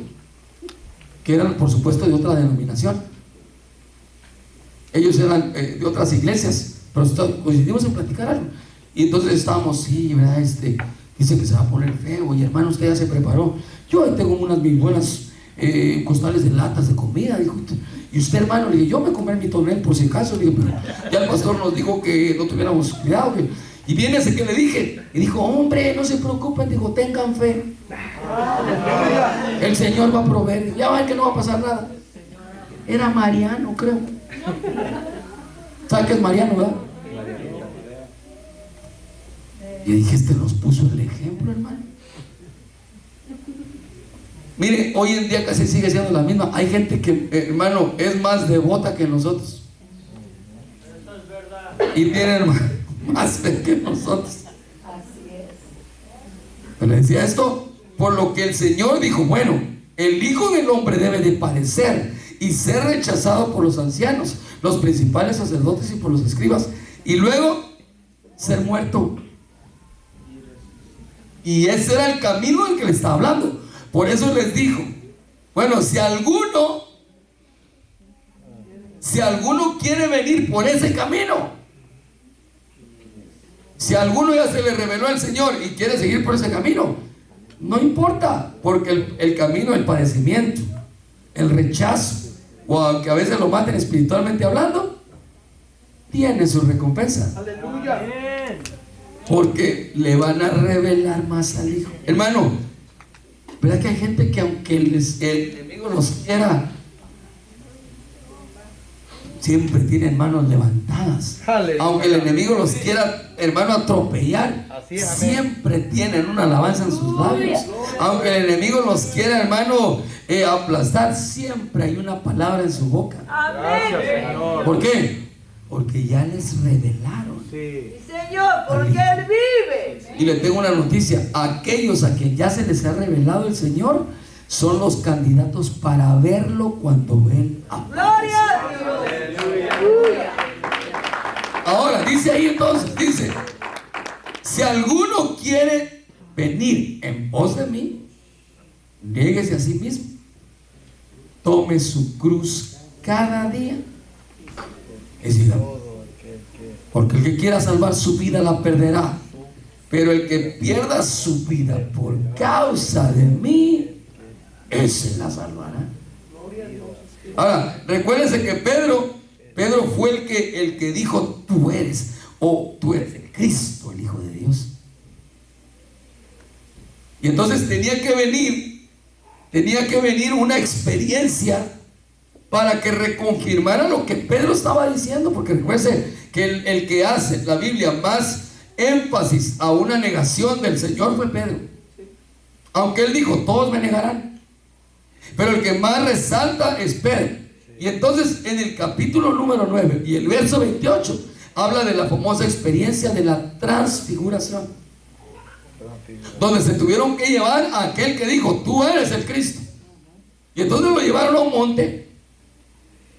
que eran por supuesto de otra denominación. Ellos eran de otras iglesias, pero coincidimos en platicar algo. Y entonces estábamos, sí, ¿verdad? Dice que se va a poner feo. Y hermano, usted ya se preparó. Yo ahí tengo unas muy buenas costales de latas de comida, dijo. Y usted, hermano, le dije, yo me compré mi tonel por si acaso. Le dije, pero ya el pastor nos dijo que no tuviéramos cuidado. Y viene ese que le dije, y dijo, hombre, no se preocupen, dijo, tengan fe. El Señor va a proveer. Ya van que no va a pasar nada. Era Mariano, creo. ¿Sabe qué es Mariano, verdad? Y dije, nos puso el ejemplo, hermano. Mire, hoy en día casi sigue siendo la misma. Hay gente que, hermano, es más devota que nosotros. Y tienen más fe que nosotros. Pero le decía esto, por lo que el Señor dijo, bueno, el Hijo del Hombre debe de padecer y ser rechazado por los ancianos, los principales sacerdotes y por los escribas, y luego ser muerto. Y ese era el camino del que le estaba hablando. Por eso les dijo, bueno, si alguno quiere venir por ese camino, si alguno ya se le reveló al Señor y quiere seguir por ese camino, no importa, porque el camino, el padecimiento, el rechazo, o aunque a veces lo maten espiritualmente hablando, tiene su recompensa. Aleluya. Porque le van a revelar más al Hijo. Hermano, ¿verdad que hay gente que aunque el enemigo los quiera, siempre tienen manos levantadas? Aleluya. Aunque el enemigo los quiera, hermano, atropellar, Así es, amén. siempre tienen una alabanza en sus labios. Aunque el enemigo los quiera, hermano, aplastar, siempre hay una palabra en su boca. Gracias, Señor. ¿Por qué? Porque ya les revelaron. Sí. Señor, porque Él vive. Y le tengo una noticia: aquellos a quien ya se les ha revelado el Señor son los candidatos para verlo cuando Él aparezca. Gloria a Dios. Aleluya. Ahora dice ahí, entonces dice, si alguno quiere venir en pos de mí, niéguese a sí mismo, tome su cruz cada día y sígame. Porque el que quiera salvar su vida la perderá, pero el que pierda su vida por causa de mí, ese la salvará. Ahora, recuérdense que Pedro fue el que dijo, tú eres el Cristo, el Hijo de Dios. Y entonces tenía que venir una experiencia para que reconfirmara lo que Pedro estaba diciendo, porque recuérdense que el que hace la Biblia más énfasis a una negación del Señor fue Pedro. Aunque él dijo, todos me negarán, pero el que más resalta es Pedro. Y entonces en el capítulo número 9 y el verso 28 habla de la famosa experiencia de la transfiguración, donde se tuvieron que llevar a aquel que dijo, tú eres el Cristo. Y entonces lo llevaron a un monte.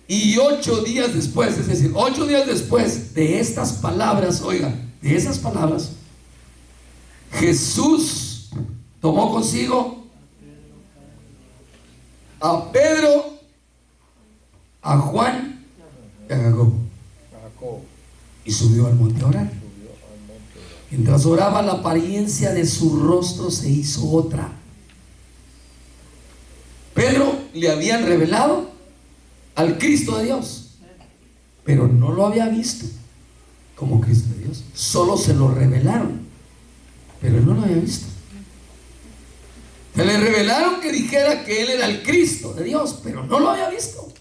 Y 8 días después, es decir, 8 días después de estas palabras, oigan, de esas palabras, Jesús tomó consigo a Pedro, a Juan y a Jacobo, y subió al monte a orar. Mientras oraba, la apariencia de su rostro se hizo otra. Pedro le habían revelado al Cristo de Dios, pero no lo había visto como Cristo de Dios. Solo se lo revelaron, pero él no lo había visto. Se le revelaron que dijera que él era el Cristo de Dios, pero no lo había visto.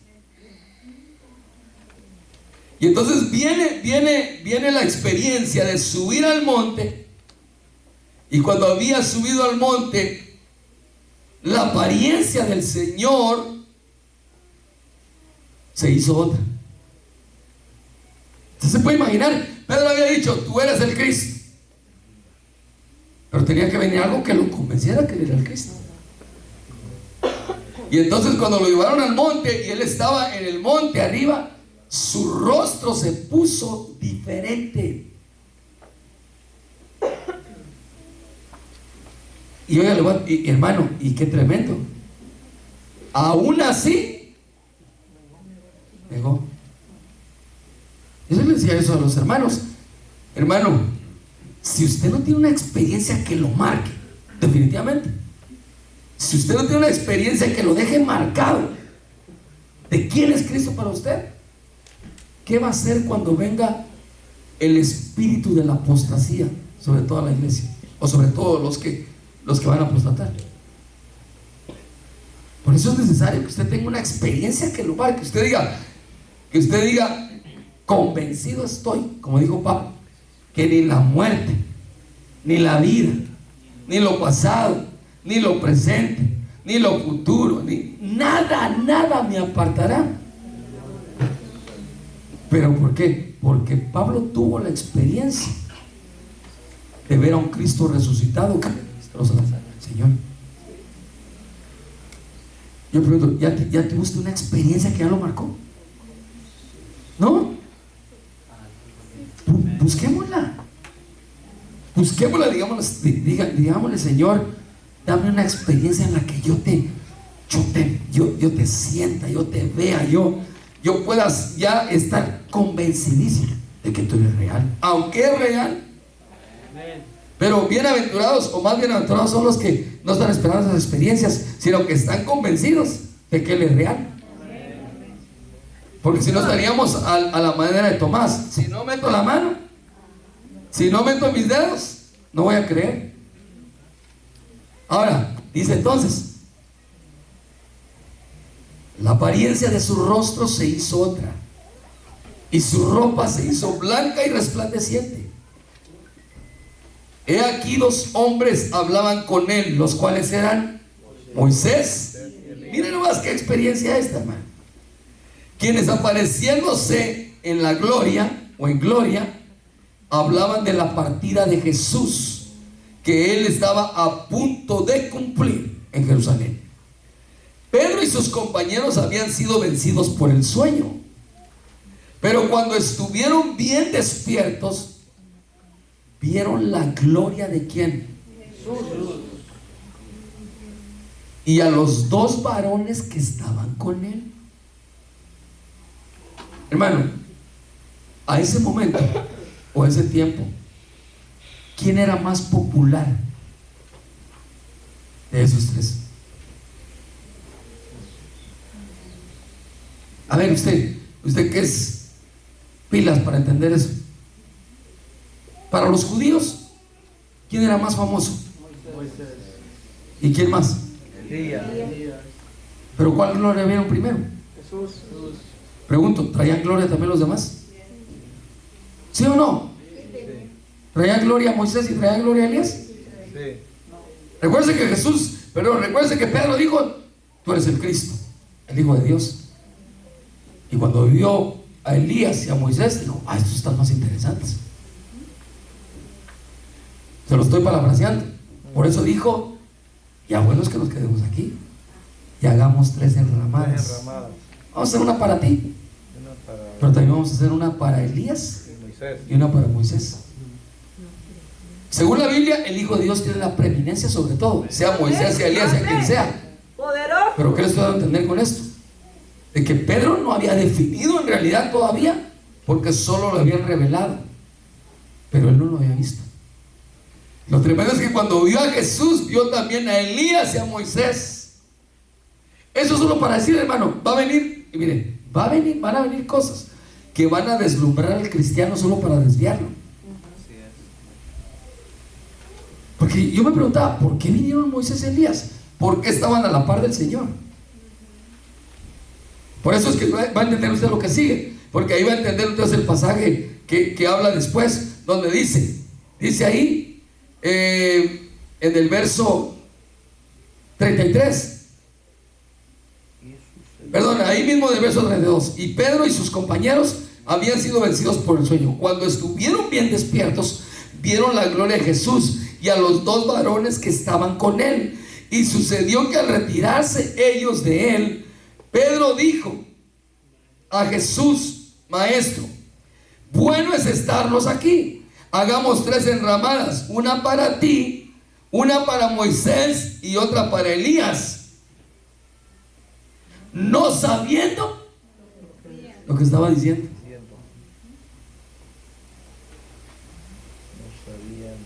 Y entonces viene la experiencia de subir al monte. Y cuando había subido al monte, la apariencia del Señor se hizo otra. Usted se puede imaginar, Pedro había dicho, tú eres el Cristo, pero tenía que venir algo que lo convenciera que él era el Cristo. Y entonces cuando lo llevaron al monte y él estaba en el monte arriba, su rostro se puso diferente. Y oiga, hermano, y qué tremendo, aún así negó. les decía eso a los hermanos. Hermano, si usted no tiene una experiencia que lo marque, definitivamente, si usted no tiene una experiencia que lo deje marcado de quién es Cristo para usted, ¿qué va a hacer cuando venga el espíritu de la apostasía sobre toda la iglesia, o sobre todo los que van a apostatar? Por eso es necesario que usted tenga una experiencia que lo marque, que usted diga, convencido estoy, como dijo Pablo, que ni la muerte, ni la vida, ni lo pasado, ni lo presente, ni lo futuro, ni nada me apartará. ¿Pero por qué? Porque Pablo tuvo la experiencia de ver a un Cristo resucitado. Señor, yo pregunto, ¿ya tuviste una experiencia que ya lo marcó? ¿No? Busquémosla, digámosle, Señor, dame una experiencia en la que yo te sienta, yo te vea, yo puedas ya estar convencidísimo de que tú eres real, aunque es real. Pero bienaventurados, o más bienaventurados, son los que no están esperando esas experiencias, sino que están convencidos de que Él es real. Porque si no estaríamos a la manera de Tomás: si no meto la mano, si no meto mis dedos, no voy a creer. Ahora, dice entonces, la apariencia de su rostro se hizo otra, y su ropa se hizo blanca y resplandeciente. He aquí 2 hombres hablaban con él, los cuales eran Moisés. Miren nomás qué experiencia esta, hermano. Quienes, apareciéndose en la gloria, o en gloria, hablaban de la partida de Jesús, que él estaba a punto de cumplir en Jerusalén. Pedro y sus compañeros habían sido vencidos por el sueño, pero cuando estuvieron bien despiertos, vieron la gloria de ¿quién? Jesús. Y a los 2 varones que estaban con él. Hermano, a ese momento, o a ese tiempo, ¿quién era más popular de esos 3? A ver, usted que es pilas para entender eso. Para los judíos, ¿quién era más famoso? Moisés. ¿Y quién más? Elías. ¿Pero cuál gloria vieron primero? Jesús. Pregunto, ¿traían gloria también los demás? ¿Sí o no? Sí. ¿Traían gloria a Moisés y traían gloria a Elías? Sí. Recuerden que Pedro dijo: tú eres el Cristo, el Hijo de Dios. Y cuando vio a Elías y a Moisés, dijo: estos están más interesantes. Se lo estoy parafraseando. Por eso dijo: ya bueno es que nos quedemos aquí y hagamos 3 enramadas. Vamos a hacer una para ti, pero también vamos a hacer una para Elías y una para Moisés. Según la Biblia, el Hijo de Dios tiene la preeminencia sobre todo, sea Moisés, sea Elías, sea quien sea. Pero ¿qué les estoy dando a entender con esto? De que Pedro no había definido en realidad todavía, porque solo lo habían revelado, pero él no lo había visto. Lo tremendo es que cuando vio a Jesús, vio también a Elías y a Moisés. Eso solo para decir, hermano, va a venir, y miren, van a venir cosas que van a deslumbrar al cristiano solo para desviarlo. Porque yo me preguntaba, ¿por qué vinieron Moisés y Elías? ¿Por qué estaban a la par del Señor? Por eso es que va a entender usted lo que sigue, porque ahí va a entender entonces el pasaje que habla después, donde dice ahí, en el verso 33, perdón, ahí mismo del verso 32, y Pedro y sus compañeros habían sido vencidos por el sueño. Cuando estuvieron bien despiertos, vieron la gloria de Jesús y a los 2 varones que estaban con él. Y sucedió que al retirarse ellos de él, Pedro dijo a Jesús: Maestro, bueno es estarnos aquí. Hagamos 3 enramadas, una para ti, una para Moisés y otra para Elías. No sabiendo lo que estaba diciendo.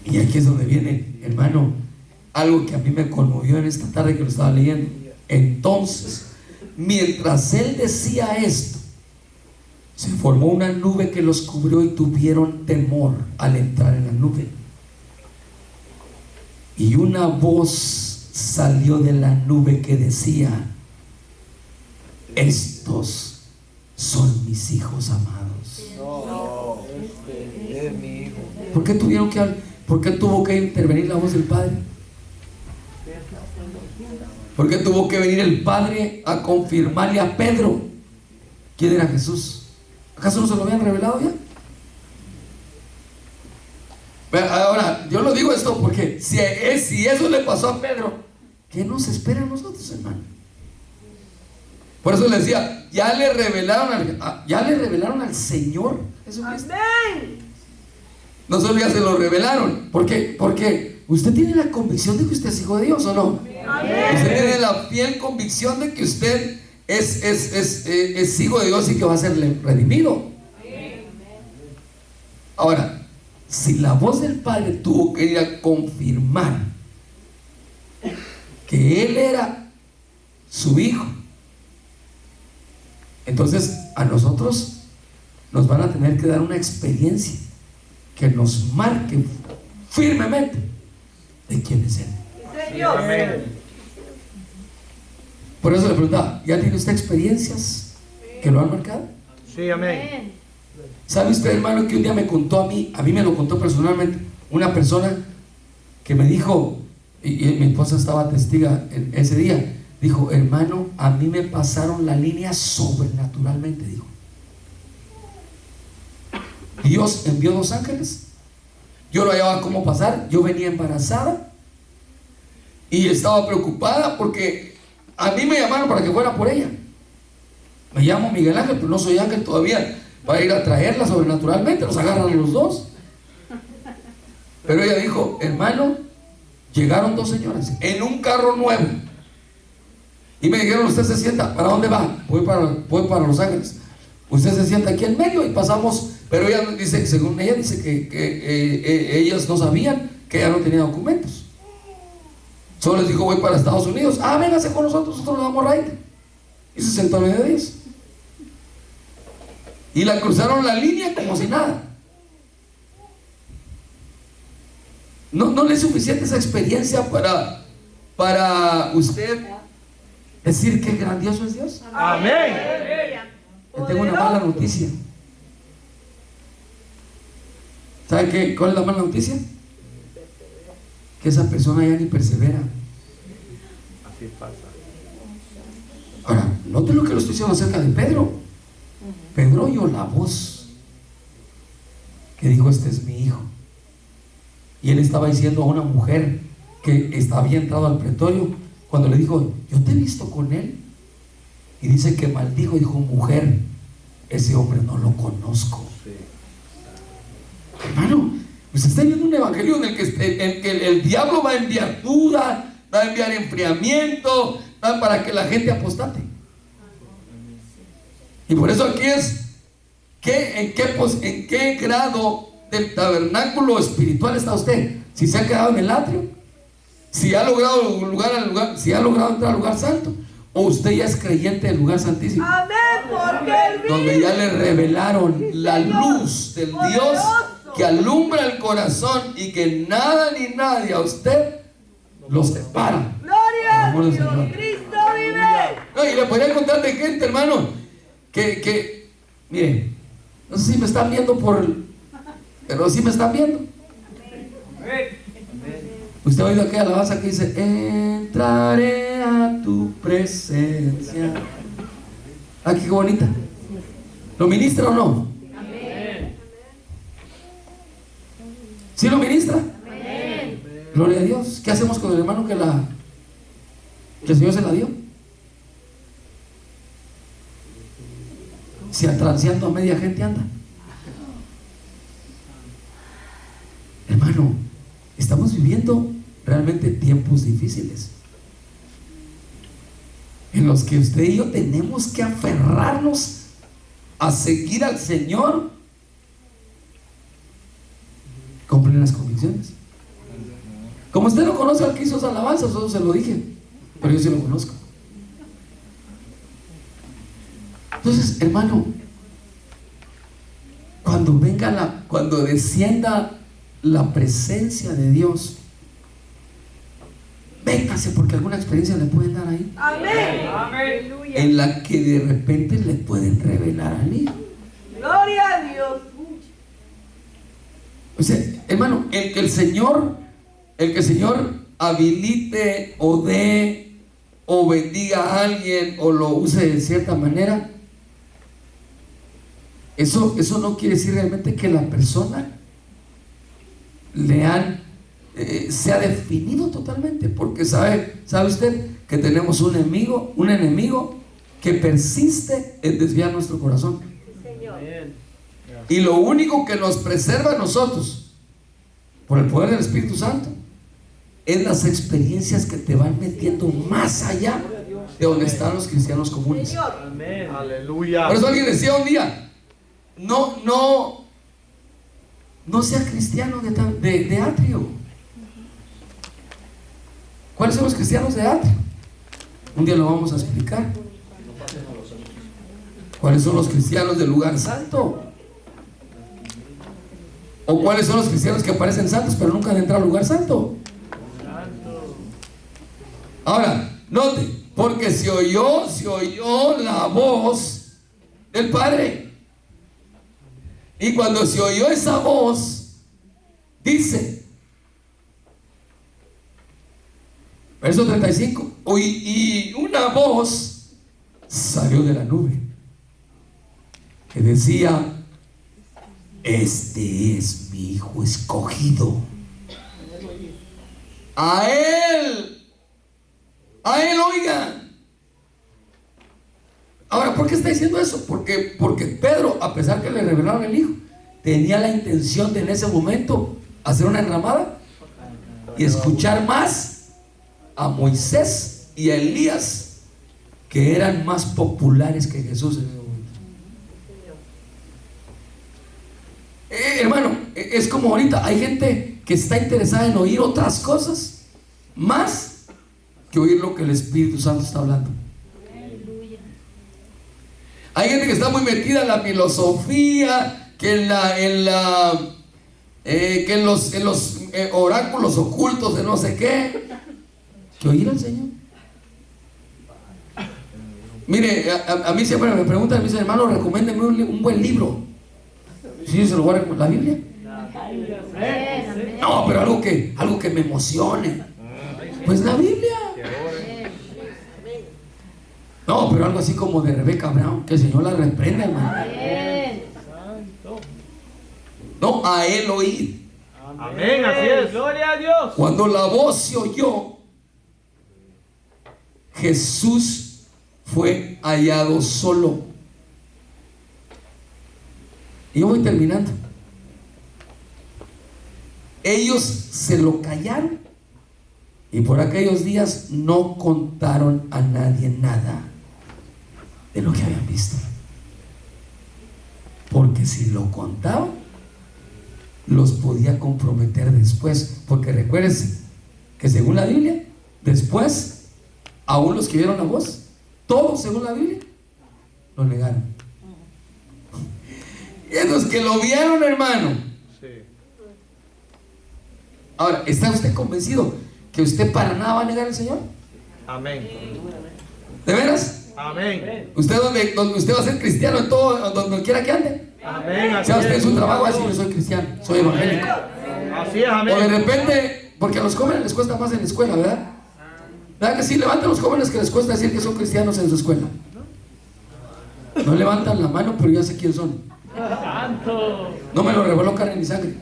Y aquí es donde viene, hermano, algo que a mí me conmovió en esta tarde que lo estaba leyendo. Entonces, mientras él decía esto, se formó una nube que los cubrió y tuvieron temor al entrar en la nube. Y una voz salió de la nube que decía: estos son mis hijos amados. No, este es mi hijo. ¿Por qué tuvo que intervenir la voz del Padre? ¿Por qué tuvo que venir el Padre a confirmarle a Pedro quién era Jesús? ¿Acaso no se lo habían revelado ya? Pero ahora, yo lo digo esto porque si eso le pasó a Pedro, ¿qué nos espera a nosotros, hermano? Por eso le decía, ya le revelaron al Señor Jesucristo. Amén. No solo ya se lo revelaron. ¿Por qué? Porque usted tiene la convicción de que usted es hijo de Dios, ¿o no? Amén. Usted tiene la fiel convicción de que usted es hijo de Dios y que va a ser redimido. Ahora, si la voz del Padre tuvo que ir a confirmar que Él era su hijo, entonces a nosotros nos van a tener que dar una experiencia que nos marque firmemente de quién es Él. Señor. Amén. Por eso le preguntaba, ¿ya tiene usted experiencias que lo han marcado? Sí, amén. Amén. ¿Sabe usted, hermano, que un día me contó a mí me lo contó personalmente, una persona que me dijo, y mi esposa estaba testiga en ese día, dijo: hermano, a mí me pasaron la línea sobrenaturalmente, dijo. Dios envió 2 ángeles, yo no hallaba cómo pasar, yo venía embarazada y estaba preocupada porque a mí me llamaron para que fuera por ella. Me llamo Miguel Ángel, pero no soy ángel todavía para ir a traerla sobrenaturalmente, los agarran los 2. Pero ella dijo: hermano, llegaron 2 señoras en un carro nuevo y me dijeron: usted se sienta, ¿para dónde va? Voy para Los Ángeles. Usted se sienta aquí en medio y pasamos. Pero ella dice, según ella dice que ellas no sabían que ella no tenía documentos. Solo les dijo: voy para Estados Unidos. Ah, véngase con nosotros le damos raite. Y se sentó en medio de ellos. Y la cruzaron la línea como si nada. No le es suficiente esa experiencia para usted decir que grandioso es Dios. Amén. Le tengo una mala noticia. ¿Sabe qué? ¿Cuál es la mala noticia? Que esa persona ya ni persevera. Así pasa. Ahora, note lo que lo estoy diciendo acerca de Pedro. Pedro oyó la voz que dijo: este es mi hijo. Y él estaba diciendo a una mujer que había entrado al pretorio, cuando le dijo: yo te he visto con él. Y dice que maldijo y dijo: mujer, ese hombre no lo conozco. Sí. Hermano, usted está viendo un evangelio en el que el diablo va a enviar duda, va a enviar enfriamiento, para que la gente apostate. Y por eso aquí es ¿en qué grado del tabernáculo espiritual está usted? Si se ha quedado en el atrio, si ha logrado si ha logrado entrar al lugar santo, o usted ya es creyente del lugar santísimo, Amén, porque Él vive. donde ya le revelaron la luz del Dios que alumbra el corazón y que nada ni nadie a usted lo separa. Gloria a Por el amor del Dios. Señor. Cristo vive. No, y le podría contar de gente, hermano, que miren, no sé si me están viendo pero sí me están viendo. Usted ha oído aquella alabanza que dice: entraré a tu presencia. Ah, qué bonita. ¿Lo ministra o no? ¿Sí lo ministra? Amén. Gloria a Dios. ¿Qué hacemos con el hermano que el Señor se la dio? Si transeando a media gente anda. Hermano, estamos viviendo realmente tiempos difíciles en los que usted y yo tenemos que aferrarnos a seguir al Señor con plenas convicciones. Como usted no conoce al que hizo esa alabanza, solo se lo dije, pero yo sí lo conozco. Entonces, hermano, cuando descienda la presencia de Dios, véngase, porque alguna experiencia le pueden dar ahí. Amén. En la que de repente le pueden revelar al Hijo. Gloria a Dios. O sea, hermano, el que el Señor habilite o dé o bendiga a alguien o lo use de cierta manera, eso no quiere decir realmente que la persona se ha definido totalmente, porque sabe usted que tenemos un enemigo que persiste en desviar nuestro corazón. Y lo único que nos preserva a nosotros, por el poder del Espíritu Santo, es las experiencias que te van metiendo más allá de donde están los cristianos comunes. Amén. Aleluya. Por eso alguien decía un día: no sea cristiano de atrio. ¿Cuáles son los cristianos de atrio? Un día lo vamos a explicar. ¿Cuáles son los cristianos del lugar santo? ¿O cuáles son los cristianos que aparecen santos pero nunca han entrado al lugar santo? Ahora, note, porque se oyó la voz del Padre. Y cuando se oyó esa voz, dice, verso 35, y una voz salió de la nube que decía: este es mi Hijo escogido. A él oigan. Ahora, ¿por qué está diciendo eso? Porque Pedro, a pesar que le revelaron el Hijo, tenía la intención de en ese momento hacer una enramada y escuchar más a Moisés y a Elías, que eran más populares que Jesús en ese momento. Hermano, es como ahorita hay gente que está interesada en oír otras cosas más que oír lo que el Espíritu Santo está hablando. Hay gente que está muy metida en la filosofía, que en los oráculos ocultos de no sé qué, que oír al Señor. Mire, a mí siempre me preguntan, me dicen: hermano, recomiéndeme un buen libro. ¿Sí se lo voy a recomendar? ¿La Biblia? No, pero algo que me emocione. Pues la Biblia. No, pero algo así como de Rebecca Brown, que el Señor la reprenda, hermano. No, a él oír. Amén, así es. Gloria a Dios. Cuando la voz se oyó, Jesús fue hallado solo. Y yo voy terminando. Ellos se lo callaron y por aquellos días no contaron a nadie nada de lo que habían visto, porque si lo contaban los podía comprometer después, porque recuérdense que según la Biblia, después aún los que vieron la voz, todos según la Biblia lo negaron. Y esos que lo vieron, hermano. Sí. Ahora, ¿está usted convencido que usted para nada va a negar al Señor? Amén. ¿De veras? Amén. Usted usted va a ser cristiano en todo, donde quiera que ande. Amén. Así Sea usted en es. su trabajo, va a decir: yo soy cristiano, soy evangélico. Así es, O de amén. repente, porque a los jóvenes les cuesta más en la escuela, ¿verdad? ¿Verdad que sí? Levanten los jóvenes que les cuesta decir que son cristianos en su escuela. No levantan la mano, pero ya sé quién son. No me lo reveló carne ni sangre.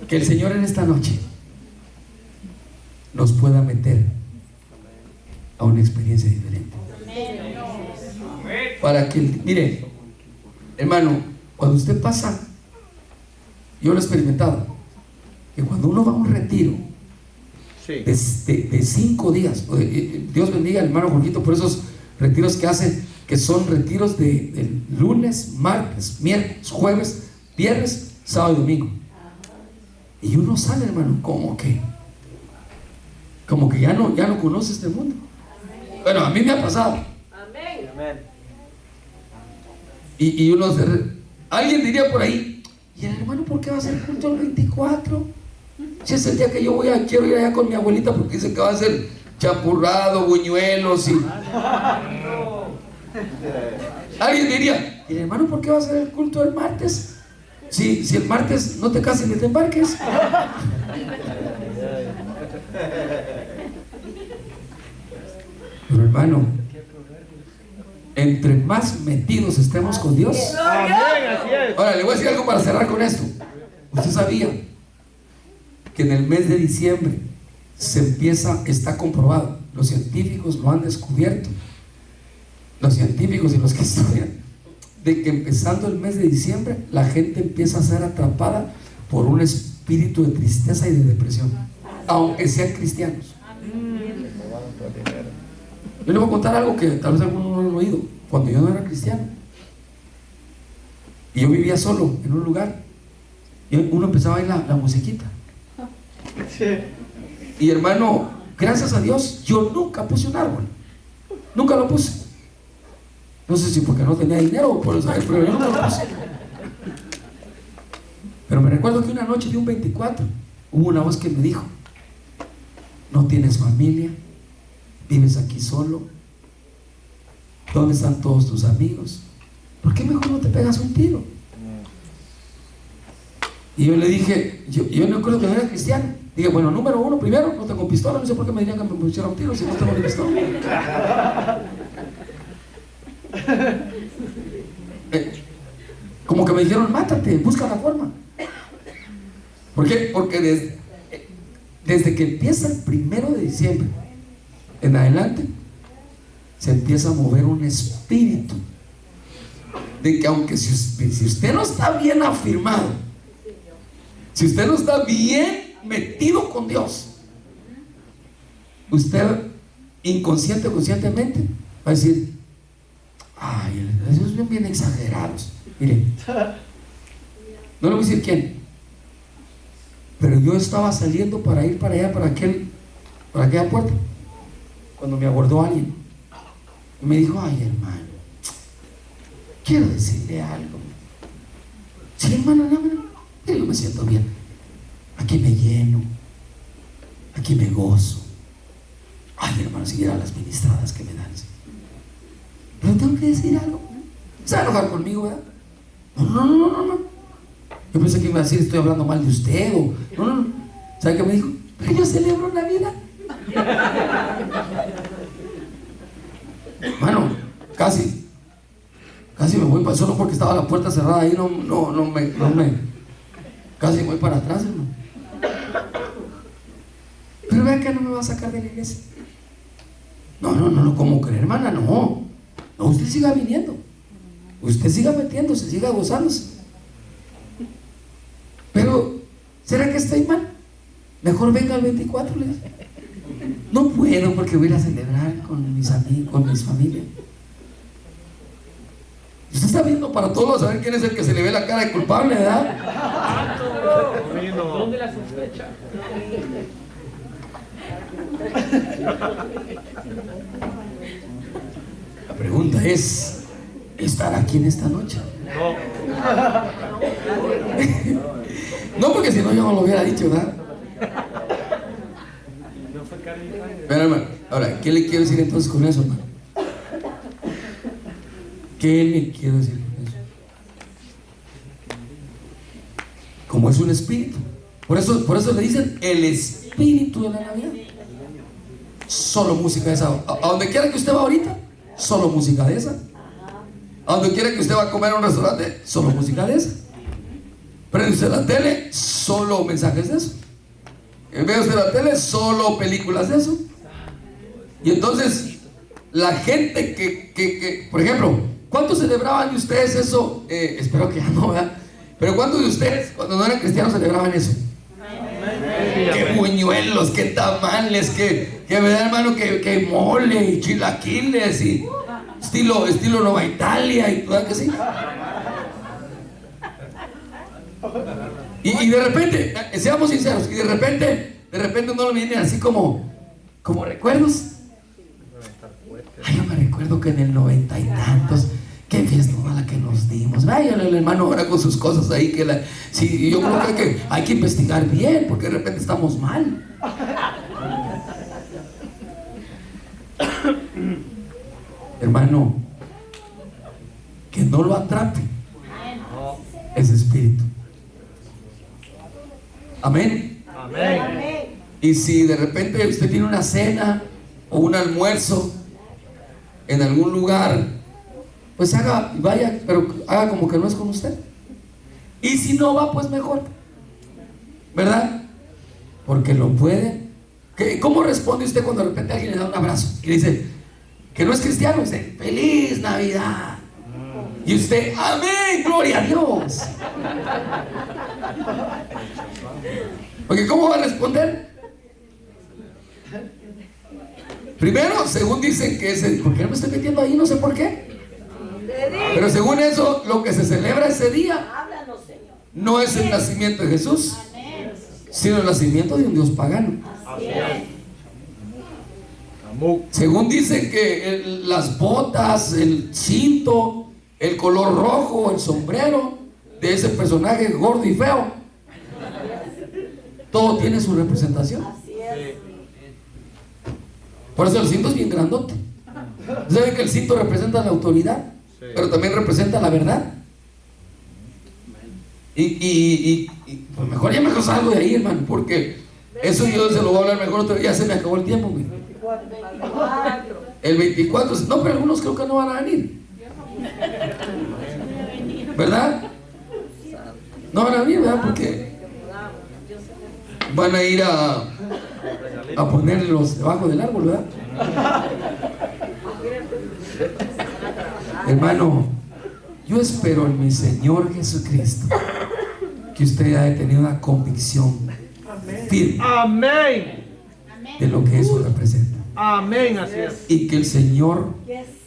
Que el Señor en esta noche nos pueda meter a una experiencia diferente. Para que, mire, hermano, cuando usted pasa, yo lo he experimentado, que cuando uno va a un retiro Sí. de 5 días, Dios bendiga al hermano Jorgito por esos retiros que hace, que son retiros de lunes, martes, miércoles, jueves, viernes sábado y domingo. Y uno sale, hermano, como que ya no conoce este mundo. Bueno, a mí me ha pasado. Amén. Y uno alguien diría por ahí, ¿y el hermano por qué va a hacer culto el 24? Si es el día que yo quiero ir allá con mi abuelita, porque dice que va a hacer champurrado, buñuelos y... Alguien diría, ¿y el hermano por qué va a hacer el culto el martes? Si el martes no te cases ni te embarques. Pero hermano, entre más metidos estemos con Dios. Amén, así es. Ahora le voy a decir algo para cerrar con esto. Usted sabía que en el mes de diciembre está comprobado, los científicos lo han descubierto, los científicos y los que estudian, de que empezando el mes de diciembre la gente empieza a ser atrapada por un espíritu de tristeza y de depresión, aunque sean cristianos. Yo le voy a contar algo que tal vez algunos no lo han oído. Cuando yo no era cristiano y yo vivía solo en un lugar, y uno empezaba a oír la musiquita. Y hermano, gracias a Dios, yo nunca puse un árbol. Nunca lo puse. No sé si porque no tenía dinero o por eso, pero yo nunca lo puse. Pero me recuerdo que una noche de un 24 hubo una voz que me dijo: no tienes familia, vives aquí solo, ¿dónde están todos tus amigos? ¿Por qué mejor no te pegas un tiro? Y yo le dije, yo no creo que no era cristiano. Dije, bueno, número uno, primero, no tengo pistola, no sé por qué me dirían que me pusiera un tiro si no tengo ni pistola. Como que me dijeron, mátate, busca la forma. ¿Por qué? Porque desde que empieza el 1 de diciembre en adelante, se empieza a mover un espíritu de que aunque si usted no está bien afirmado, si usted no está bien metido con Dios, usted inconsciente o conscientemente va a decir: ay, esos son bien exagerados. Miren, no le voy a decir quién, pero yo estaba saliendo para ir para allá, para aquella puerta, cuando me abordó alguien y me dijo: ay, hermano, quiero decirle algo. Sí, hermano, yo me siento bien, aquí me lleno, aquí me gozo. Ay, hermano, si viera las ministradas que me dan, pero tengo que decir algo. ¿Se va a enojar conmigo, verdad? No. Yo pensé que iba a decir: estoy hablando mal de usted, o no. ¿Sabe qué me dijo? Pero yo celebro Navidad. Bueno, casi me voy para, solo porque estaba la puerta cerrada ahí, casi me voy para atrás, hermano. Pero vea que no me va a sacar de la iglesia. No, ¿cómo creer, hermana? No, usted siga viniendo, usted siga metiéndose, siga gozándose. Pero, ¿será que estoy mal? Mejor venga al 24, le dije. No puedo porque voy a ir a celebrar con mis amigos, con mis familias. Usted está viendo para todos a ver quién es el que se le ve la cara de culpable, ¿verdad? ¿Dónde la sospecha? La pregunta es: ¿estar aquí en esta noche? No, porque si no yo no lo hubiera dicho, ¿verdad? Pero hermano, ahora, ¿qué le quiero decir entonces con eso, hermano? ¿Qué le quiero decir con eso? Como es un espíritu, por eso le dicen el espíritu de la Navidad. Solo música de esa. A donde quiera que usted va ahorita, solo música de esa. A donde quiera que usted va a comer a un restaurante, solo música de esa. Prende usted la tele, solo mensajes de eso. Ve usted la tele, solo películas de eso. Y entonces la gente que por ejemplo, ¿cuántos celebraban de ustedes eso? Espero que ya no, ¿verdad? Pero ¿cuántos de ustedes cuando no eran cristianos celebraban eso? Qué buñuelos, qué tamales, que verdad, hermano, que mole y chilaquiles y estilo Nueva Italia y todo, que sí. Y de repente, seamos sinceros, y de repente uno le viene así como recuerdos. Ay, yo me recuerdo que en el 90 y tantos, qué fiesta la que nos dimos. Vaya el hermano ahora con sus cosas ahí sí, yo creo que hay que investigar bien, porque de repente estamos mal. Hermano, que no lo atrape ese espíritu. Amén. Amén. Y si de repente usted tiene una cena o un almuerzo en algún lugar, pues vaya, pero haga como que no es con usted. Y si no va, pues mejor, ¿verdad? Porque lo puede. ¿Cómo responde usted cuando de repente alguien le da un abrazo y le dice que no es cristiano? Dice, ¡Feliz Navidad! Y usted, ¡amén! ¡Gloria a Dios! Porque ¿cómo va a responder? Primero, según dicen que ¿por qué no me estoy metiendo ahí? No sé por qué. Pero según eso, lo que se celebra ese día no es el nacimiento de Jesús, sino el nacimiento de un Dios pagano. Según dicen que las botas, el cinto, el color rojo, el sombrero de ese personaje gordo y feo, todo tiene su representación. Por eso el cinto es bien grandote. ¿Saben que el cinto representa la autoridad? Pero también representa la verdad. Y pues mejor salgo de ahí, hermano, porque eso yo se lo voy a hablar mejor otro día. Ya se me acabó el tiempo, güey. El 24, no, pero algunos creo que no van a venir, ¿verdad? No van a venir, ¿verdad? Porque van a ir a ponerlos debajo del árbol, ¿verdad? Hermano, yo espero en mi Señor Jesucristo que usted haya tenido una convicción firme de lo que eso representa. Amén, así es. Y que el Señor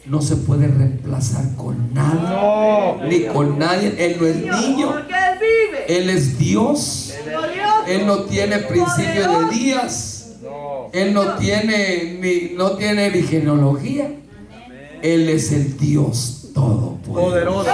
no se puede reemplazar con nada, ni con nadie. Él no es niño, Él es Dios. Él no tiene principio de días. Él no tiene ni genealogía. Él es el Dios todopoderoso.